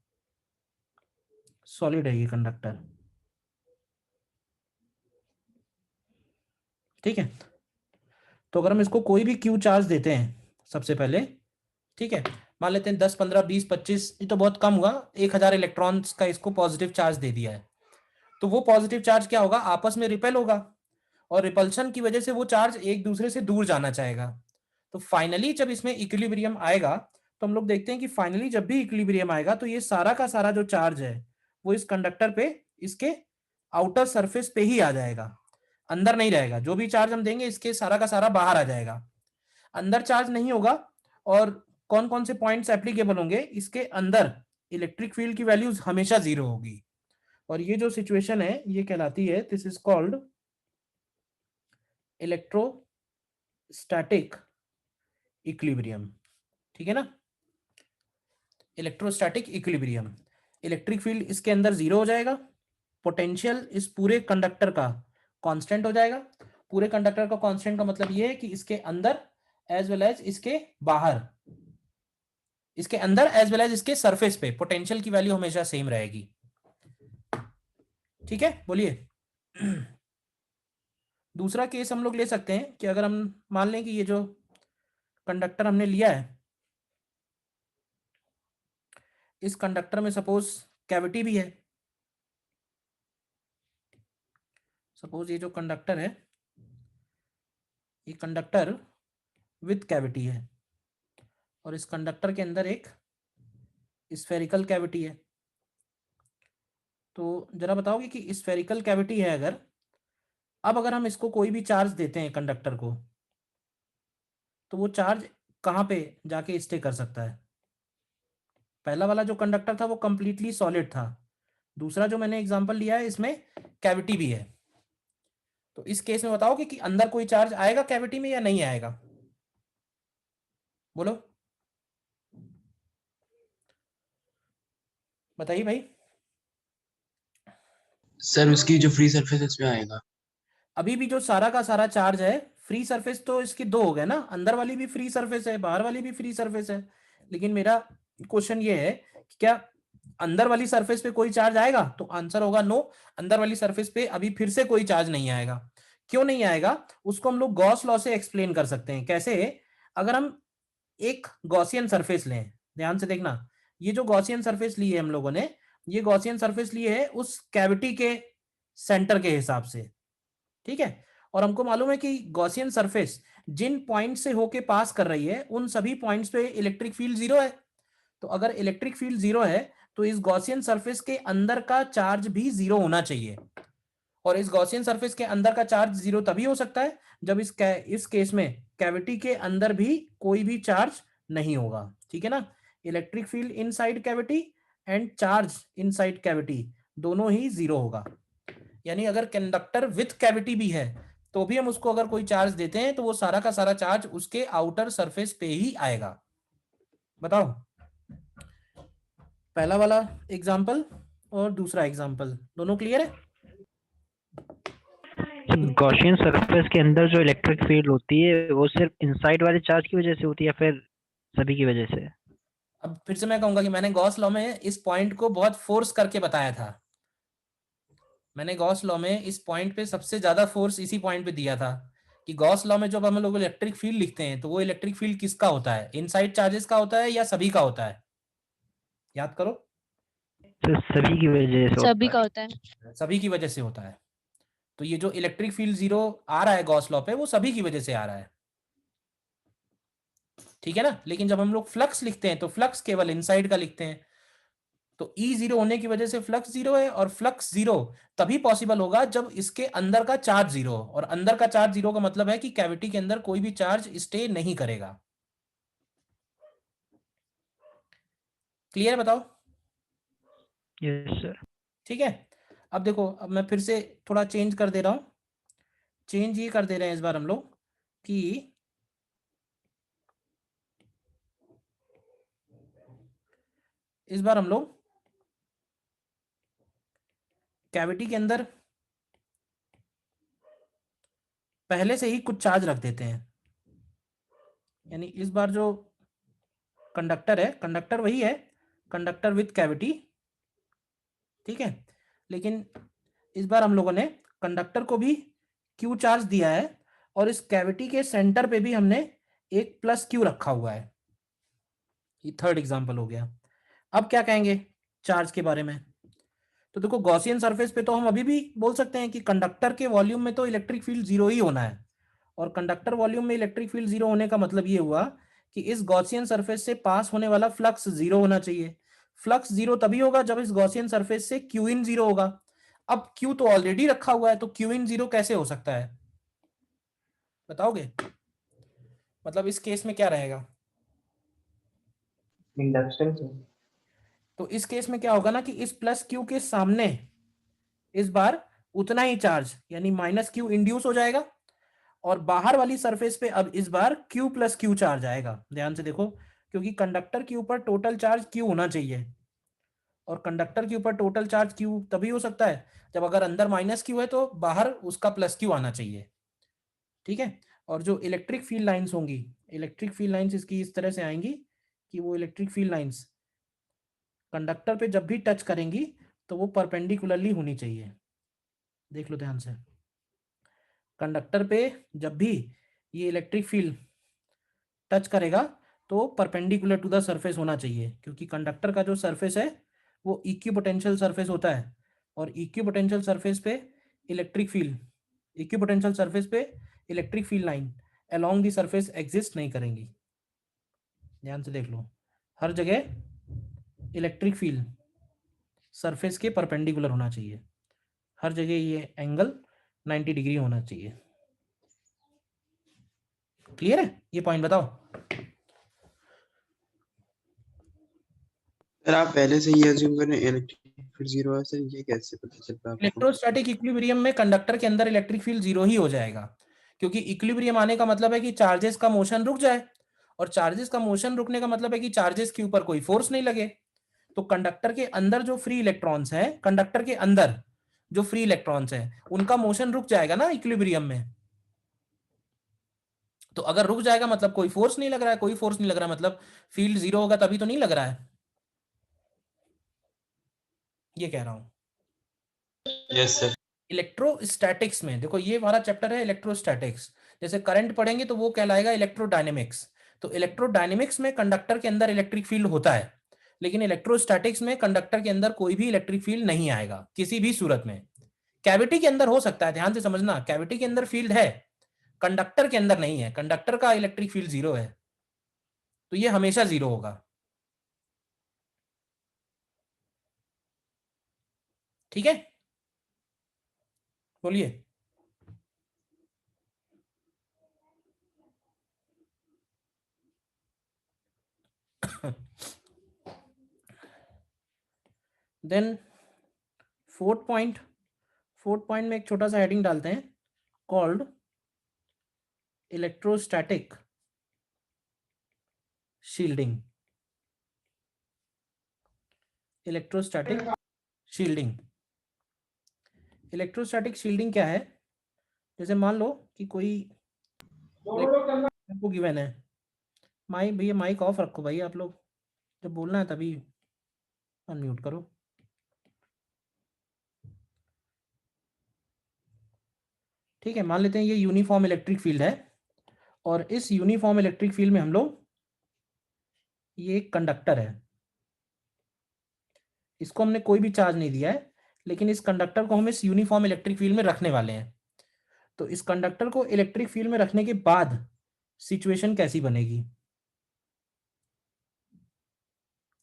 Speaker 1: सॉलिड है ये कंडक्टर। ठीक है, तो अगर हम इसको कोई भी क्यू चार्ज देते हैं सबसे पहले, ठीक है, मान लेते हैं 10 15 20 25, ये तो बहुत कम हुआ, 1000 इलेक्ट्रॉन्स का इसको पॉजिटिव चार्ज दे दिया है, तो वो पॉजिटिव चार्ज क्या होगा, आपस में रिपेल होगा, और रिपल्शन की वजह से वो चार्ज एक दूसरे से दूर जाना चाहेगा। तो फाइनली जब इसमें इक्विलिब्रियम आएगा, तो हम लोग देखते हैं कि फाइनली जब भी इक्विलिब्रियम आएगा तो ये सारा का सारा जो चार्ज है वो इस कंडक्टर पे, इसके आउटर सरफेस पे ही आ जाएगा, अंदर नहीं रहेगा। जो भी चार्ज हम देंगे इसके सारा का सारा बाहर आ जाएगा, अंदर चार्ज नहीं होगा। और कौन कौन से पॉइंट्स एप्लीकेबल होंगे इसके अंदर, इलेक्ट्रिक फील्ड की वैल्यूज हमेशा 0 होगी। और ये जो सिचुएशन है ये कहलाती है, this is called electrostatic equilibrium. ठीक है ना? इलेक्ट्रोस्टैटिक इक्विलिब्रियम, इलेक्ट्रिक फील्ड इसके अंदर 0 हो जाएगा, पोटेंशियल इस पूरे कंडक्टर का कांस्टेंट हो जाएगा, पूरे कंडक्टर का कांस्टेंट का मतलब ये है कि इसके अंदर एज वेल एज इसके बाहर, इसके अंदर एज वेल एज इसके सरफेस पे पोटेंशियल की वैल्यू हमेशा सेम रहेगी। ठीक है, बोलिए। दूसरा केस हम लोग ले सकते हैं कि अगर हम मान लें कि ये जो कंडक्टर हमने लिया है, इस कंडक्टर में सपोज कैविटी भी है। सपोज ये जो कंडक्टर है, ये कंडक्टर विथ कैविटी है और इस कंडक्टर के अंदर एक स्फेरिकल कैविटी है। तो जरा बताओगे कि स्फेरिकल कैविटी है अगर, अब अगर हम इसको कोई भी चार्ज देते हैं कंडक्टर को, तो वो चार्ज कहाँ पे जाके स्टे कर सकता है? पहला वाला जो कंडक्टर था वो कंप्लीटली सॉलिड था, दूसरा जो मैंने एग्जांपल लिया है इसमें कैविटी भी है। तो इस केस में बताओगे कि अंदर कोई चार्ज आएगा कैविटी में या नहीं आएगा? बोलो, बताइए भाई।
Speaker 3: सर उसकी जो फ्री सरफेस है उसमें आएगा।
Speaker 1: अभी भी जो सारा का सारा चार्ज है, फ्री सरफेस तो इसके दो हो गए ना, अंदर वाली भी फ्री सरफेस है, बाहर वाली भी फ्री सरफेस है। लेकिन मेरा क्वेश्चन ये है कि क्या अंदर वाली सरफेस पे कोई चार्ज आएगा? तो आंसर होगा नो, अंदर वाली सरफेस पे अभी फिर से कोई चार्ज नहीं आएगा। क्यों नहीं आएगा? उसको हम लोग गॉस लॉ से एक्सप्लेन कर सकते हैं। कैसे? अगर हम एक गॉसियन सरफेस लें, ध्यान से देखना, ये जो गॉसियन सरफेस ली है हम लोगों ने, ये गॉसियन सरफेस ली है उस कैविटी के सेंटर के हिसाब से, ठीक है। और हमको मालूम है कि गॉसियन सरफेस जिन पॉइंट से होके पास कर रही है उन सभी पॉइंट्स पे इलेक्ट्रिक फील्ड जीरो है। तो अगर इलेक्ट्रिक फील्ड जीरो है तो इस गॉसियन सरफेस के अंदर का चार्ज भी जीरो होना चाहिए। और इस गॉसियन सरफेस के अंदर का चार्ज जीरो तभी हो सकता है जब इस केस में कैविटी के अंदर भी कोई भी चार्ज नहीं होगा, ठीक है ना। Electric field inside cavity and charge inside cavity दोनों ही जीरो होगा। यानी अगर कंडक्टर विथ कैविटी भी है तो भी हम उसको अगर कोई चार्ज देते हैं तो वो सारा का सारा चार्ज उसके आउटर सरफेस पे ही आएगा। बताओ, पहला वाला एग्जाम्पल और दूसरा एग्जाम्पल दोनों क्लियर है?
Speaker 4: गॉसियन सरफेस के अंदर जो इलेक्ट्रिक फील्ड होती है वो सिर्फ इनसाइड वाले चार्ज की वजह से होती है या फिर सभी की वजह से?
Speaker 1: अब फिर से मैं कहूंगा कि मैंने गॉस लॉ में इस पॉइंट को बहुत फोर्स करके बताया था। मैंने गॉस लॉ में इस पॉइंट पे सबसे ज्यादा फोर्स इसी पॉइंट पे दिया था कि गॉस लॉ में जब हम लोग इलेक्ट्रिक फील्ड लिखते हैं तो वो इलेक्ट्रिक फील्ड किसका होता है? इनसाइड चार्जेस का होता है या सभी का होता है? याद करो।
Speaker 4: तो सभी की वजह से
Speaker 5: सभी का होता है।
Speaker 1: सभी की वजह से होता है। तो ये जो इलेक्ट्रिक फील्ड जीरो आ रहा है गॉस लॉ पे वो सभी की वजह से आ रहा है, ठीक है ना। लेकिन जब हम लोग फ्लक्स लिखते हैं तो फ्लक्स केवल इनसाइड का लिखते हैं। तो ई जीरो होने की वजह से फ्लक्स जीरो है, और फ्लक्स जीरो तभी पॉसिबल होगा जब इसके अंदर का चार्ज जीरो हो। और अंदर का चार्ज जीरो का मतलब है कि कैविटी के अंदर कोई भी चार्ज स्टे नहीं करेगा। क्लियर है? बताओ।
Speaker 4: Yes sir.
Speaker 1: ठीक है। अब देखो, अब मैं फिर से थोड़ा चेंज कर दे रहा हूं। चेंज ये कर दे रहे हैं इस बार हम लोग कि इस बार हम लोग कैविटी के अंदर पहले से ही कुछ चार्ज रख देते हैं। यानी इस बार जो कंडक्टर है, कंडक्टर वही है, कंडक्टर विथ कैविटी, ठीक है। लेकिन इस बार हम लोगों ने कंडक्टर को भी क्यू चार्ज दिया है और इस कैविटी के सेंटर पे भी हमने एक प्लस क्यू रखा हुआ है। ये थर्ड एग्जांपल हो गया। अब क्या कहेंगे चार्ज के बारे में? तो देखो, गॉसियन सरफेस पे तो हम अभी भी बोल सकते हैं कि कंडक्टर के वॉल्यूम में तो इलेक्ट्रिक फील्ड जीरो ही होना है। और कंडक्टर वॉल्यूम में इलेक्ट्रिक फील्ड जीरो होने का मतलब ये हुआ कि इस गॉसियन सरफेस से पास होने वाला फ्लक्स जीरो होना चाहिए। फ्लक्स जीरो तभी होगा जब इस गॉसियन सरफेस से क्यू इन जीरो होगा। अब क्यू तो ऑलरेडी रखा हुआ है, तो क्यू इन जीरो कैसे हो सकता है? बताओगे? मतलब इस केस में क्या रहेगा?
Speaker 2: इंडक्शन से।
Speaker 1: तो इस केस में क्या होगा ना कि इस प्लस क्यू के सामने इस बार उतना ही चार्ज यानी माइनस क्यू इंड्यूस हो जाएगा, और बाहर वाली सरफेस पे अब इस बार Q प्लस क्यू चार्ज आएगा। ध्यान से देखो, क्योंकि कंडक्टर के ऊपर टोटल चार्ज Q होना चाहिए, और कंडक्टर के ऊपर टोटल चार्ज Q तभी हो सकता है जब अगर अंदर माइनस क्यू है तो बाहर उसका प्लस क्यू आना चाहिए। ठीक है। और जो इलेक्ट्रिक फील्ड लाइंस होंगी, इलेक्ट्रिक फील्ड लाइंस इसकी इस तरह से आएंगी कि वो इलेक्ट्रिक फील्ड लाइंस कंडक्टर पे जब भी टच करेंगी तो वो परपेंडिकुलरली होनी चाहिए। देख लो ध्यान से, कंडक्टर पे जब भी ये इलेक्ट्रिक फील्ड टच करेगा तो परपेंडिकुलर टू द सरफेस होना चाहिए, क्योंकि कंडक्टर का जो सरफेस है वो इक्विपोटेंशियल सरफेस होता है, और इक्विपोटेंशियल सरफेस पे इलेक्ट्रिक फील्ड, इक्विपोटेंशियल सरफेस पे electric field line along the surface exist नहीं करेंगी। ध्यान से देख लो, हर जगह इलेक्ट्रिक फील्ड सरफेस के परपेंडिकुलर होना चाहिए, हर जगह ये एंगल 90 डिग्री होना चाहिए। क्लियर है? ये पॉइंट बताओ।
Speaker 3: सर आप पहले से ये अज्यूम करें इलेक्ट्रिक फील्ड जीरो है सर, ये कैसे पता चल पाया आपको?
Speaker 1: इलेक्ट्रोस्टैटिक इक्विलिब्रियम में कंडक्टर के अंदर इलेक्ट्रिक फील्ड जीरो ही हो जाएगा, क्योंकि इक्विलिब्रियम आने का मतलब है कि चार्जेस का मोशन रुक जाए, और चार्जेस का मोशन रुकने का मतलब है कि चार्जेस के ऊपर कोई फोर्स नहीं लगे। तो कंडक्टर के अंदर जो फ्री इलेक्ट्रॉन्स हैं, कंडक्टर के अंदर जो फ्री इलेक्ट्रॉन्स हैं उनका मोशन रुक जाएगा ना इक्विलिब्रियम में। तो अगर रुक जाएगा मतलब कोई फोर्स नहीं लग रहा है, कोई फोर्स नहीं लग रहा है मतलब फील्ड जीरो होगा, तभी तो नहीं लग रहा है, ये कह रहा हूं।
Speaker 3: Yes sir.
Speaker 1: इलेक्ट्रोस्टैटिक्स में देखो, ये हमारा चैप्टर है इलेक्ट्रोस्टैटिक्स, जैसे करंट पढ़ेंगे तो वो कहलाएगा इलेक्ट्रोडायनेमिक्स। तो इलेक्ट्रोडायनेमिक्स में कंडक्टर के अंदर इलेक्ट्रिक फील्ड होता है, लेकिन इलेक्ट्रोस्टैटिक्स में कंडक्टर के अंदर कोई भी इलेक्ट्रिक फील्ड नहीं आएगा किसी भी सूरत में। कैविटी के अंदर हो सकता है, ध्यान से समझना, कैविटी के अंदर फील्ड है, कंडक्टर के अंदर नहीं है, कंडक्टर का इलेक्ट्रिक फील्ड जीरो है, तो ये हमेशा जीरो होगा। ठीक है, बोलिए। देन फोर्थ पॉइंट में एक छोटा सा हेडिंग डालते हैं, called electrostatic shielding. Electrostatic shielding, electrostatic shielding क्या है? जैसे मान लो कि कोई आपको गिवन है, माइक भैया माइक ऑफ रखो भाई, आप लोग जब बोलना है तभी अनम्यूट करो। ठीक है, मान लेते हैं ये यूनिफॉर्म इलेक्ट्रिक फील्ड है, और इस यूनिफॉर्म इलेक्ट्रिक फील्ड में हम लोग, ये एक कंडक्टर है, इसको हमने कोई भी चार्ज नहीं दिया है, लेकिन इस कंडक्टर को हम इस यूनिफॉर्म इलेक्ट्रिक फील्ड में रखने वाले हैं। तो इस कंडक्टर को इलेक्ट्रिक फील्ड में रखने के बाद सिचुएशन कैसी बनेगी?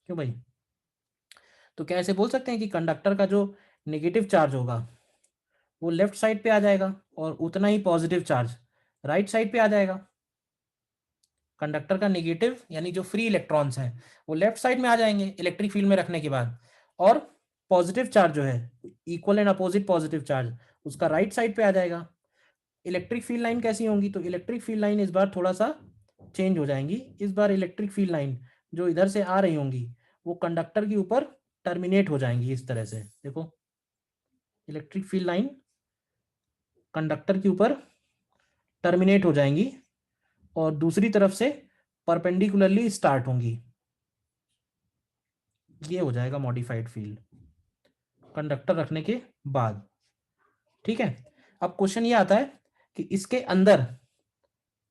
Speaker 1: क्यों भाई? तो क्या ऐसे बोल सकते हैं कि कंडक्टर का जो नेगेटिव चार्ज होगा वो लेफ्ट साइड पे आ जाएगा, और उतना ही पॉजिटिव चार्ज राइट साइड पे आ जाएगा? कंडक्टर का नेगेटिव यानी जो फ्री इलेक्ट्रॉन्स हैं वो लेफ्ट साइड में आ जाएंगे इलेक्ट्रिक फील्ड में रखने के बाद, और पॉजिटिव चार्ज जो है, equal and opposite positive charge, उसका राइट साइड पे आ जाएगा। इलेक्ट्रिक फील्ड लाइन कैसी होंगी? तो इलेक्ट्रिक फील्ड लाइन इस बार थोड़ा सा चेंज हो जाएंगी। इस बार इलेक्ट्रिक फील्ड लाइन जो इधर से आ रही होंगी वो कंडक्टर के ऊपर टर्मिनेट हो जाएंगी, इस तरह से देखो, इलेक्ट्रिक फील्ड लाइन कंडक्टर के ऊपर टर्मिनेट हो जाएंगी और दूसरी तरफ से परपेंडिकुलरली स्टार्ट होंगी। ये हो जाएगा मॉडिफाइड फील्ड कंडक्टर रखने के बाद। ठीक है, अब क्वेश्चन ये आता है कि इसके अंदर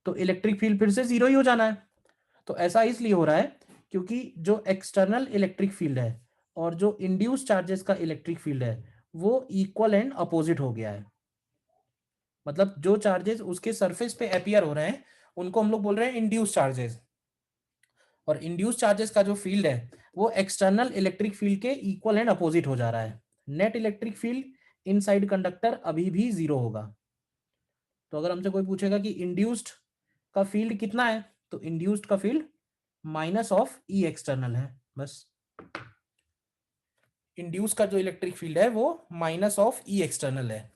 Speaker 1: तो इलेक्ट्रिक फील्ड फिर से जीरो ही हो जाना है। तो ऐसा इसलिए हो रहा है क्योंकि जो एक्सटर्नल इलेक्ट्रिक फील्ड है और जो इंड्यूस चार्जेस का इलेक्ट्रिक फील्ड है वो इक्वल एंड अपोजिट हो गया है। मतलब जो चार्जेस उसके सरफेस पे अपीयर हो रहे हैं उनको हम लोग बोल रहे हैं इंड्यूस चार्जेस, और इंड्यूस चार्जेस का जो फील्ड है वो एक्सटर्नल इलेक्ट्रिक फील्ड के इक्वल एंड अपोजिट हो जा रहा है। Net electric field inside conductor अभी भी जीरो होगा। तो अगर हमसे कोई पूछेगा कि इंड्यूस्ड का फील्ड कितना है, तो इंड्यूस्ड का field minus of E external है, बस। इंड्यूस का जो इलेक्ट्रिक फील्ड है वो माइनस ऑफ ई एक्सटर्नल है।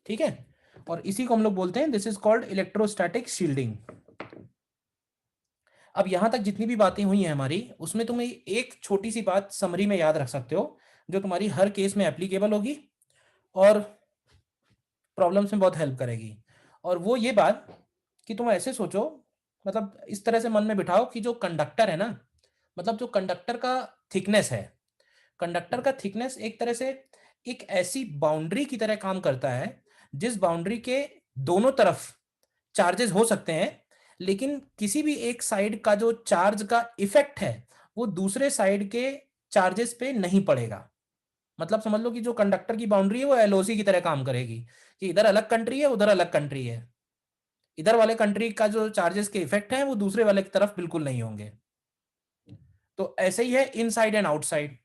Speaker 1: ठीक है, और इसी को हम लोग बोलते हैं, this is called electrostatic shielding. अब यहां तक जितनी भी बातें हुई हैं हमारी, उसमें तुम्हें एक छोटी सी बात समरी में याद रख सकते हो। जो तुम्हारी हर केस में एप्लीकेबल होगी और प्रॉब्लम्स में बहुत हेल्प करेगी। और वो ये बात कि तुम ऐसे सोचो, मतलब इस तरह से मन में बिठाओ कि जो कंडक्टर है ना, मतलब जो कंडक्टर का थिकनेस है, कंडक्टर का थिकनेस एक तरह से एक ऐसी बाउंड्री की तरह काम करता है जिस बाउंड्री के दोनों तरफ चार्जेस हो सकते हैं, लेकिन किसी भी एक साइड का जो चार्ज का इफेक्ट है वो दूसरे साइड के चार्जेस पे नहीं पड़ेगा। मतलब समझ लो कि जो कंडक्टर की बाउंड्री है वो एलओसी की तरह काम करेगी कि इधर अलग कंट्री है, उधर अलग कंट्री है, इधर वाले कंट्री का जो चार्जेस के इफेक्ट है वो दूसरे वाले की तरफ बिल्कुल नहीं होंगे। तो ऐसे ही है इनसाइड एंड आउटसाइड।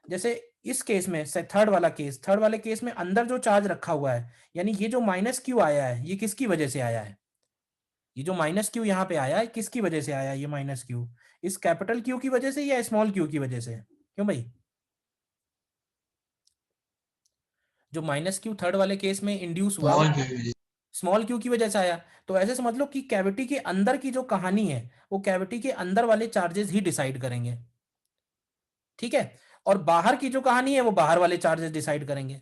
Speaker 1: जैसे इस केस में से थर्ड वाले केस में अंदर जो चार्ज रखा हुआ है, यानी ये जो माइनस क्यू आया है ये किसकी वजह से आया है, ये जो माइनस क्यू यहाँ पे आया है किसकी वजह से आया है, ये माइनस क्यू इस कैपिटल क्यू की वजह से या स्मॉल क्यू की वजह से? क्यों भाई? जो माइनस क्यू थर्ड वाले केस में इंड्यूस हुआ स्मॉल क्यू की वजह से आया। तो ऐसे समझ लो कि कैविटी के अंदर की जो कहानी है वो कैविटी के अंदर वाले चार्जेस ही डिसाइड करेंगे, ठीक है? और बाहर की जो कहानी है वो बाहर वाले चार्जेस डिसाइड करेंगे।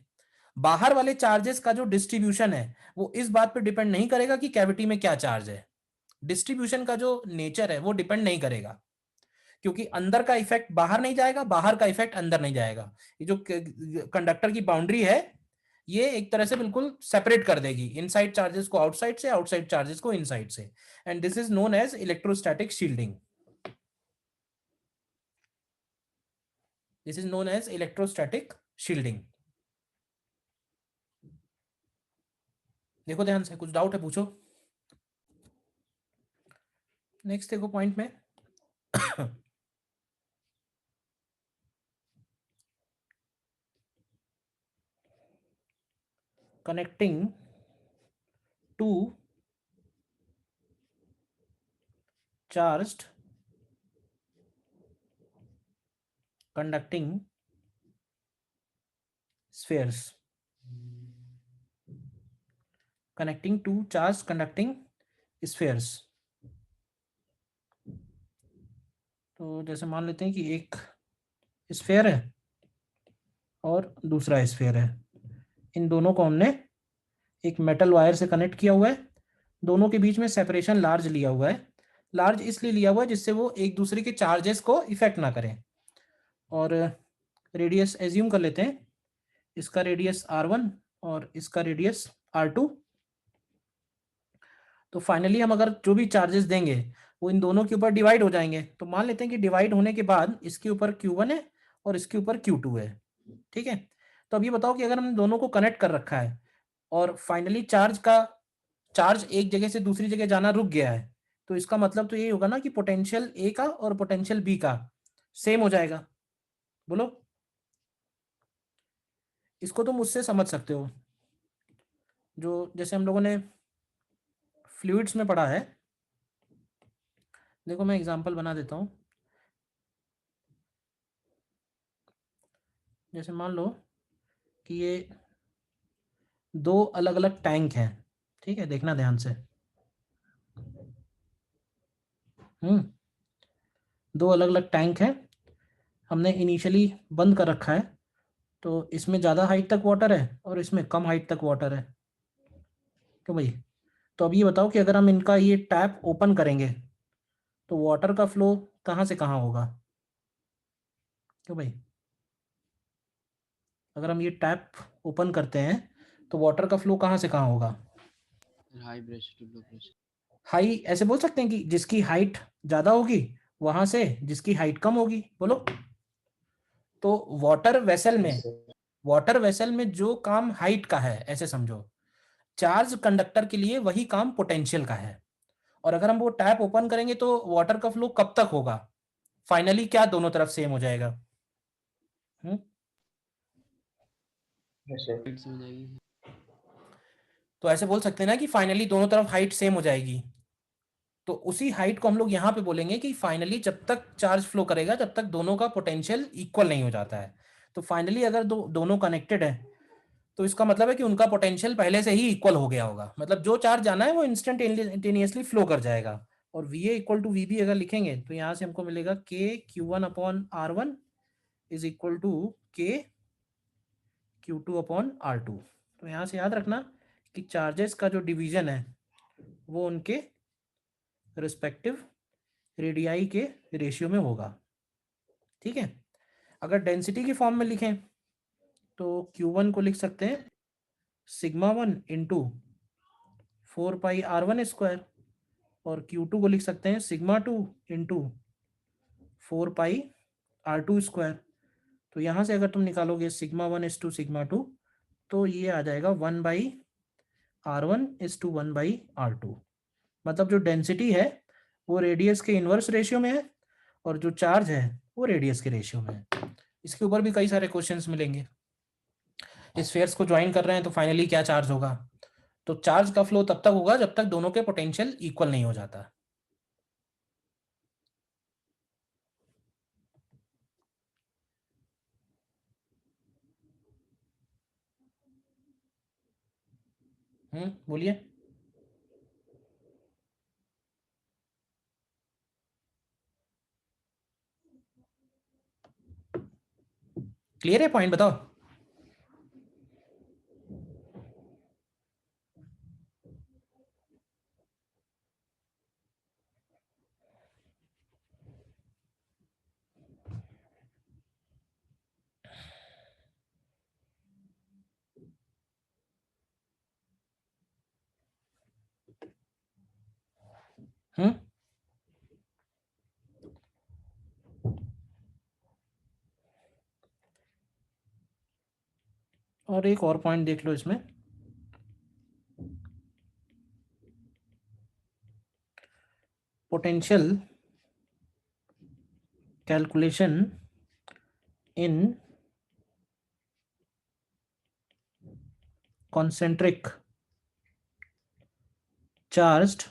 Speaker 1: बाहर वाले चार्जेस का जो डिस्ट्रीब्यूशन है वो इस बात पे डिपेंड नहीं करेगा कि कैविटी में क्या चार्ज है। डिस्ट्रीब्यूशन का जो नेचर है वो डिपेंड नहीं करेगा, क्योंकि अंदर का इफेक्ट बाहर नहीं जाएगा, बाहर का इफेक्ट अंदर नहीं जाएगा। ये जो कंडक्टर की बाउंड्री है ये एक तरह से बिल्कुल सेपरेट कर देगी इनसाइड चार्जेस को आउटसाइड से, आउटसाइड चार्जेस को इनसाइड से। And this is known as electrostatic shielding. This is known as electrostatic shielding. देखो ध्यान से, कुछ डाउट है पूछो। नेक्स्ट देखो पॉइंट में connecting two charged conducting spheres. Connecting two charged conducting spheres. तो जैसे मान लेते हैं कि एक स्फेयर है और दूसरा स्फेयर है, इन दोनों को हमने एक मेटल वायर से कनेक्ट किया हुआ है, दोनों के बीच में सेपरेशन लार्ज लिया हुआ है। लार्ज इसलिए लिया हुआ है जिससे वो एक दूसरे के चार्जेस को इफेक्ट ना करें। और रेडियस एज्यूम कर लेते हैं, इसका रेडियस R1 और इसका रेडियस R2। तो फाइनली हम अगर जो भी चार्जेस देंगे वो इन दोनों के ऊपर डिवाइड हो जाएंगे। तो मान लेते हैं कि डिवाइड होने के बाद इसके ऊपर Q1 है और इसके ऊपर Q2 है, ठीक है? तो अब ये बताओ कि अगर हमने दोनों को कनेक्ट कर रखा है और फाइनली चार्ज एक जगह से दूसरी जगह जाना रुक गया है, तो इसका मतलब तो यही होगा ना कि पोटेंशियल ए का और पोटेंशियल बी का सेम हो जाएगा। बोलो, इसको तुम उससे समझ सकते हो जो जैसे हम लोगों ने फ्लूइड्स में पढ़ा है। देखो मैं एग्जांपल बना देता हूँ। जैसे मान लो कि ये दो अलग अलग टैंक हैं, ठीक है? देखना ध्यान से। दो अलग अलग टैंक हैं, हमने इनिशियली बंद कर रखा है, तो इसमें ज़्यादा हाइट तक वाटर है और इसमें कम हाइट तक वाटर है। क्यों भाई? तो अब ये बताओ कि अगर हम इनका ये टैप ओपन करेंगे तो वाटर का फ्लो कहाँ से कहाँ होगा? क्यों भाई? अगर हम ये टैप ओपन करते हैं तो वाटर का फ्लो कहाँ से कहाँ होगा?
Speaker 3: High pressure to low pressure.
Speaker 1: High ऐसे बोल सकते हैं कि जिसकी हाइट ज़्यादा होगी वहां से जिसकी हाइट कम होगी। बोलो, तो वाटर वेसल में जो काम हाइट का है ऐसे समझो, चार्ज कंडक्टर के लिए वही काम पोटेंशियल का है। और अगर हम वो टैप ओपन करेंगे तो वाटर का फ्लो कब तक होगा? फाइनली क्या दोनों तरफ सेम हो जाएगा?
Speaker 2: ऐसे
Speaker 3: हो जाएगी।
Speaker 1: तो ऐसे बोल सकते हैं ना कि फाइनली दोनों तरफ हाइट सेम हो जाएगी। तो उसी हाइट को हम लोग यहाँ पे बोलेंगे कि फाइनली जब तक चार्ज फ्लो करेगा जब तक दोनों का पोटेंशियल इक्वल नहीं हो जाता है। तो फाइनली अगर दोनों कनेक्टेड है तो इसका मतलब है कि उनका पोटेंशियल पहले से ही इक्वल हो गया होगा, मतलब जो चार्ज जाना है वो इंस्टेंटेनियसली फ्लो कर जाएगा। और VA इक्वल टू VB अगर लिखेंगे तो यहाँ से हमको मिलेगा K Q1 upon R1 is equal to K Q2 upon R2। तो यहाँ से याद रखना कि चार्जेस का जो डिवीजन है वो उनके रिस्पेक्टिव रेडियाई के रेशियो में होगा। ठीक है, अगर डेंसिटी की फॉर्म में लिखें तो Q1 को लिख सकते हैं सिग्मा 1 इंटू 4πr1² और Q2 को लिख सकते हैं सिग्मा 2 इंटू 4πr2²। तो यहाँ से अगर तुम निकालोगे सिग्मा 1 इज टू सिग्मा 2 तो ये आ जाएगा 1/r1 इज टू 1/r2। मतलब जो डेंसिटी है वो रेडियस के इन्वर्स रेशियो में है और जो चार्ज है वो रेडियस के रेशियो में है। इसके ऊपर भी कई सारे क्वेश्चंस मिलेंगे। इस फेयर्स को ज्वाइन कर रहे हैं तो फाइनली क्या चार्ज होगा? तो चार्ज का फ्लो तब तक होगा जब तक दोनों के पोटेंशियल इक्वल नहीं हो जाता। बोलिए। क्लियर है पॉइंट? बताओ। और एक और पॉइंट देख लो इसमें, potential calculation in concentric charged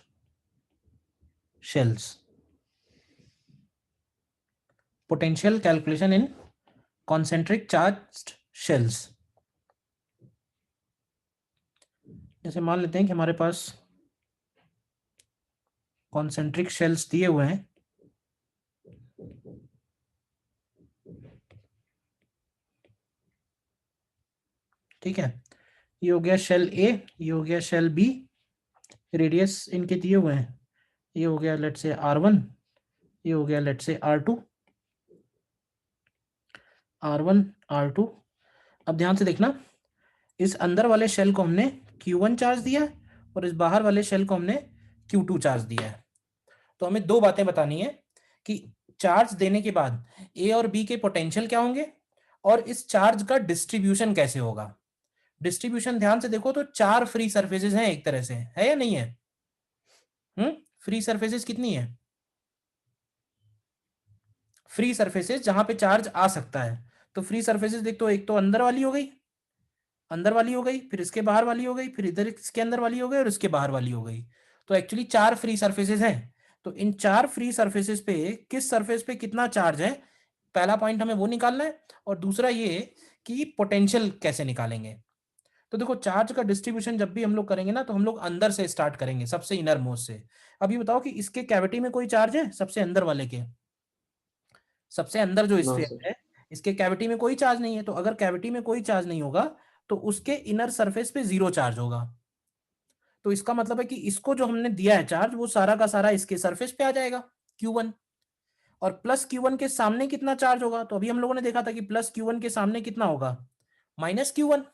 Speaker 1: shells। potential calculation in concentric charged shells। जैसे मान लेते हैं कि हमारे पास concentric shells दिए हुए हैं, ठीक है, ये हो गया शेल ए, ये हो गया शेल बी, रेडियस इनके दिए हुए हैं, ये हो गया लेट से R1, ये हो गया लेट से R2, R1 R2। अब ध्यान से देखना, इस अंदर वाले शेल को हमने Q1 चार्ज दिया और इस बाहर वाले शेल को हमने Q2 चार्ज दिया है। तो हमें दो बातें बतानी है कि चार्ज देने के बाद ए और बी के पोटेंशियल क्या होंगे और इस चार्ज का डिस्ट्रीब्यूशन कैसे होगा। डिस्ट्रीब्यूशन ध्यान से देखो तो चार फ्री सरफेसेस हैं एक तरह से, है या नहीं है? फ्री सरफेसेस कितनी है? फ्री सरफेसेस जहां पे चार्ज आ सकता है, तो फ्री सरफेसेस देख, तो एक तो अंदर वाली हो गई, अंदर वाली हो गई, फिर इसके बाहर वाली हो गई, फिर इधर इसके अंदर वाली हो गई और इसके बाहर वाली हो गई। तो एक्चुअली चार फ्री सरफेसेस हैं। तो इन चार फ्री सरफेसेस पे किस सरफेस पे कितना चार्ज है, पहला पॉइंट हमें वो निकालना है। और दूसरा ये कि पोटेंशियल कैसे निकालेंगे। तो देखो, चार्ज का डिस्ट्रीब्यूशन जब भी हम लोग करेंगे ना, तो हम लोग अंदर से स्टार्ट करेंगे, सबसे इनर मोस्ट से। अब ये बताओ कि इसके कैविटी में कोई चार्ज है? सबसे अंदर वाले के, सबसे अंदर जो
Speaker 2: नो
Speaker 1: स्फीयर
Speaker 2: सर।
Speaker 1: है, इसके कैविटी में कोई चार्ज नहीं है। तो अगर कैविटी में कोई चार्ज नहीं होगा तो उसके इनर सरफेस पे 0 चार्ज होगा। तो इसका मतलब है कि इसको जो हमने दिया है चार्ज, वो सारा का सारा इसके सरफेस पे आ जाएगा Q1। और प्लस Q1 के सामने कितना चार्ज होगा? तो अभी हम लोगों ने देखा था कि प्लस Q1 के सामने कितना होगा? -Q1।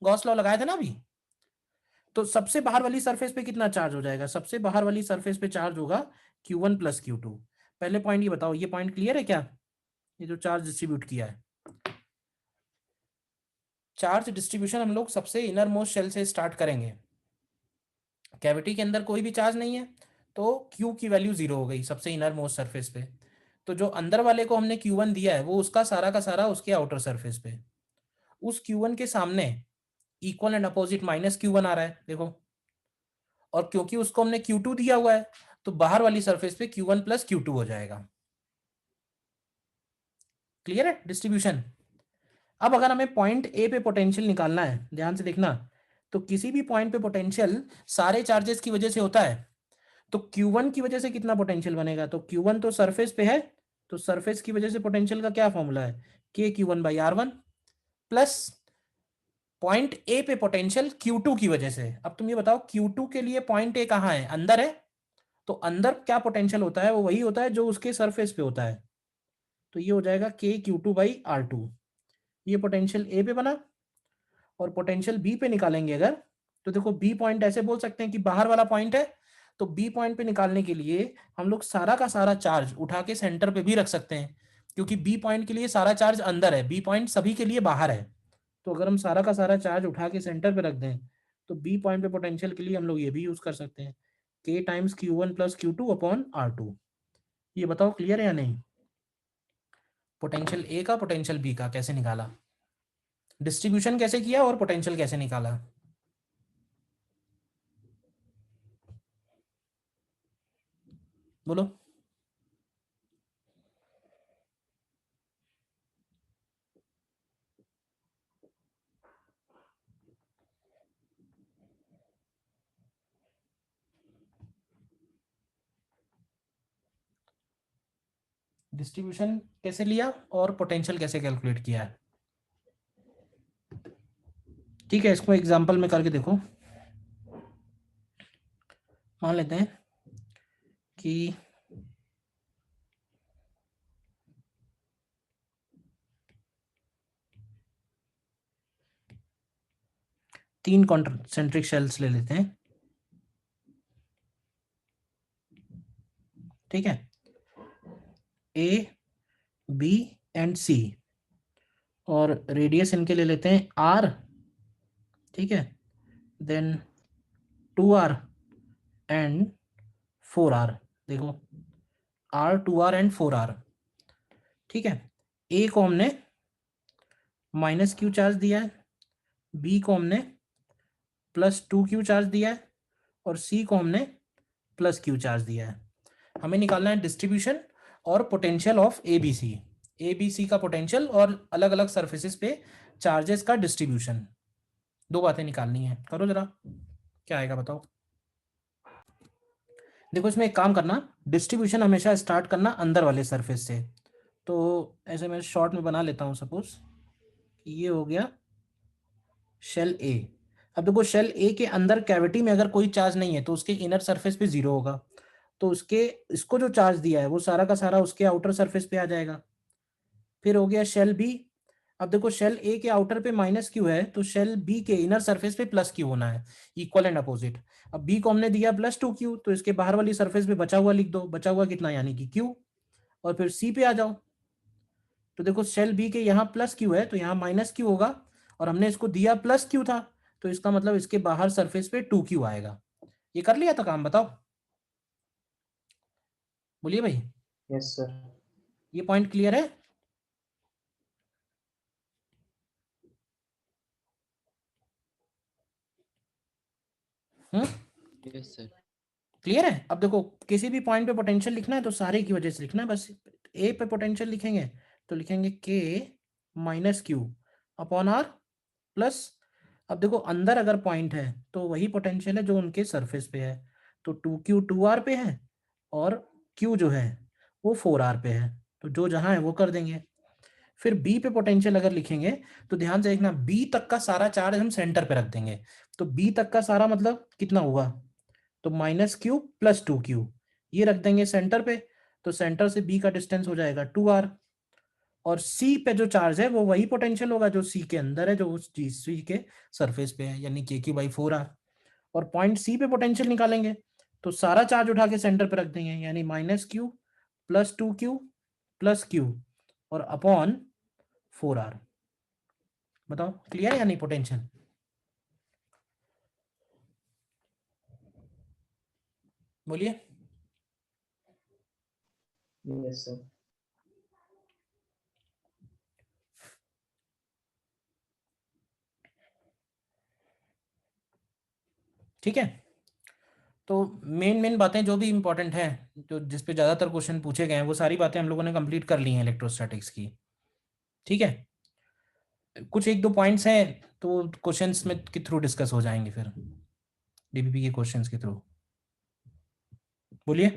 Speaker 1: गॉस लॉ लगाया था ना अभी। तो सबसे बाहर वाली सरफेस पे कितना चार्ज हो जाएगा? सबसे बाहर वाली सरफेस पे चार्ज होगा Q1 + Q2। पहले पॉइंट ये बताओ, ये पॉइंट क्लियर है क्या? ये जो चार्ज डिस्ट्रीब्यूट किया है, चार्ज डिस्ट्रीब्यूशन हम लोग सबसे इनर मोस्ट शेल से स्टार्ट करेंगे। कैविटी के अंदर कोई भी चार्ज नहीं है तो Q की वैल्यू 0 हो गई सबसे इनर मोस्ट सरफेस पे। तो जो अंदर वाले को हमने Q1 दिया है वो उसका सारा का सारा उसके आउटर सरफेस पे, उस Q1 के सामने इक्वल एंड अपोजिट -Q1 आ रहा है देखो। और क्योंकि उसको हमने Q2 दिया हुआ है तो बाहर वाली सरफेस पे Q1 + Q2 हो जाएगा। क्लियर है डिस्ट्रीब्यूशन? अब अगर हमें पॉइंट ए पे पोटेंशियल निकालना है, ध्यान से देखना, तो किसी भी पॉइंट पे पोटेंशियल सारे चार्जेस की वजह से होता है। तो Q1 की वजह से कितना पोटेंशियल बनेगा? तो Q1 तो सरफेस पे है, तो सरफेस की वजह से पोटेंशियल का क्या फॉर्मूला है? KQ1/R1 प्लस पॉइंट ए पे पोटेंशियल Q2 की वजह से। अब तुम ये बताओ Q2 के लिए पॉइंट ए कहाँ है, अंदर है, तो अंदर क्या पोटेंशियल होता है, वो वही होता है जो उसके सरफेस पे होता है। तो ये हो जाएगा KQ2/R2। ये पोटेंशियल ए पे बना, और पोटेंशियल बी पे निकालेंगे अगर, तो देखो बी पॉइंट ऐसे बोल सकते हैं कि बाहर वाला पॉइंट है, तो बी पॉइंट पे निकालने के लिए हम लोग सारा का सारा चार्ज उठा के सेंटर पे भी रख सकते हैं, क्योंकि बी पॉइंट के लिए सारा चार्ज अंदर है, बी पॉइंट सभी के लिए बाहर है। तो अगर हम सारा का सारा चार्ज उठा के सेंटर पे रख दें, तो बी पॉइंट पे पोटेंशियल के लिए हम लोग ये भी यूज कर सकते हैं, K×Q1+Q2/R2। ये बताओ क्लियर है या नहीं? पोटेंशियल ए का पोटेंशियल बी का कैसे निकाला, डिस्ट्रीब्यूशन कैसे किया और पोटेंशियल कैसे निकाला? बोलो। डिस्ट्रीब्यूशन कैसे लिया और पोटेंशियल कैसे कैलकुलेट किया है? ठीक है, इसको एग्जांपल में करके देखो। मान लेते हैं कि तीन कॉन्सेंट्रिक शेल्स ले लेते हैं, ठीक है, A, B एंड C, और रेडियस इनके ले लेते हैं R, ठीक है, देन 2R एंड 4R। देखो R, 2R एंड 4R, ठीक है। A को हमने -Q चार्ज दिया है, B को हमने +2Q चार्ज दिया है, और C को हमने +Q चार्ज दिया है। हमें निकालना है डिस्ट्रीब्यूशन और पोटेंशियल ऑफ ABC का पोटेंशियल और अलग अलग सरफेसेस पे चार्जेस का डिस्ट्रीब्यूशन। दो बातें निकालनी है, करो जरा, क्या आएगा बताओ। देखो इसमें एक काम करना, डिस्ट्रीब्यूशन हमेशा स्टार्ट करना अंदर वाले सरफेस से। तो ऐसे मैं शॉर्ट में बना लेता हूँ, सपोज ये हो गया शेल ए। अब देखो शेल ए के अंदर कैविटी में अगर कोई चार्ज नहीं है तो उसके इनर सरफेस पे 0 होगा, तो उसके इसको जो चार्ज दिया है वो सारा का सारा उसके आउटर सरफेस पे आ जाएगा। फिर हो गया शेल बी। अब देखो शेल ए के आउटर पे -Q है, तो शेल बी के इनर सरफेस पे +Q होना है, इक्वल एंड अपोजिट। अब बी को हमने दिया +2Q, तो इसके बाहर वाली सरफेस पे बचा हुआ लिख दो, बचा हुआ कितना यानी कि Q। और फिर सी पे आ जाओ, तो देखो शेल बी के यहाँ +Q है तो यहाँ -Q होगा, और हमने इसको दिया +Q था, तो इसका मतलब इसके बाहर सरफेस पे 2Q आएगा। ये कर लिया था काम, बताओ, बोलिए भाई।
Speaker 2: Yes sir.
Speaker 1: ये पॉइंट क्लियर है?
Speaker 3: Yes sir.
Speaker 1: क्लियर है? अब देखो किसी भी पॉइंट पे पोटेंशियल लिखना है तो सारे की वजह से लिखना है, बस ए पे पोटेंशियल लिखेंगे तो लिखेंगे K-Q/R प्लस, अब देखो अंदर अगर पॉइंट है तो वही पोटेंशियल है जो उनके सरफेस पे है, तो 2Q 2R पे है, और Q जो है वो 4R पे है, तो जो जहां है वो कर देंगे। फिर B पे पोटेंशियल अगर लिखेंगे तो ध्यान से देखना, B तक का सारा चार्ज हम सेंटर पे रख देंगे, तो B तक का सारा मतलब कितना हुआ, तो -Q + 2Q ये रख देंगे सेंटर पे, तो सेंटर से B का डिस्टेंस हो जाएगा 2R। और C पे जो चार्ज है वो वही पोटेंशियल होगा जो C के अंदर है, जो उस C के सरफेस पे है, यानी KQ/4R। और पॉइंट C पे पोटेंशियल निकालेंगे तो सारा चार्ज उठा के सेंटर पे रख देंगे, यानी -Q + 2Q + Q और अपॉन 4R। बताओ क्लियर है या नहीं पोटेंशियल? बोलिए।
Speaker 2: Yes sir.
Speaker 1: ठीक है, तो मेन बातें जो भी इंपॉर्टेंट है, जो जिस पे ज़्यादातर क्वेश्चन पूछे गए हैं, वो सारी बातें हम लोगों ने कंप्लीट कर ली हैं इलेक्ट्रोस्टैटिक्स की। ठीक है, कुछ एक दो पॉइंट्स हैं तो क्वेश्चंस में के थ्रू डिस्कस हो जाएंगे, फिर डीबीपी के क्वेश्चंस के थ्रू। बोलिए।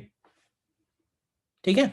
Speaker 1: ठीक है।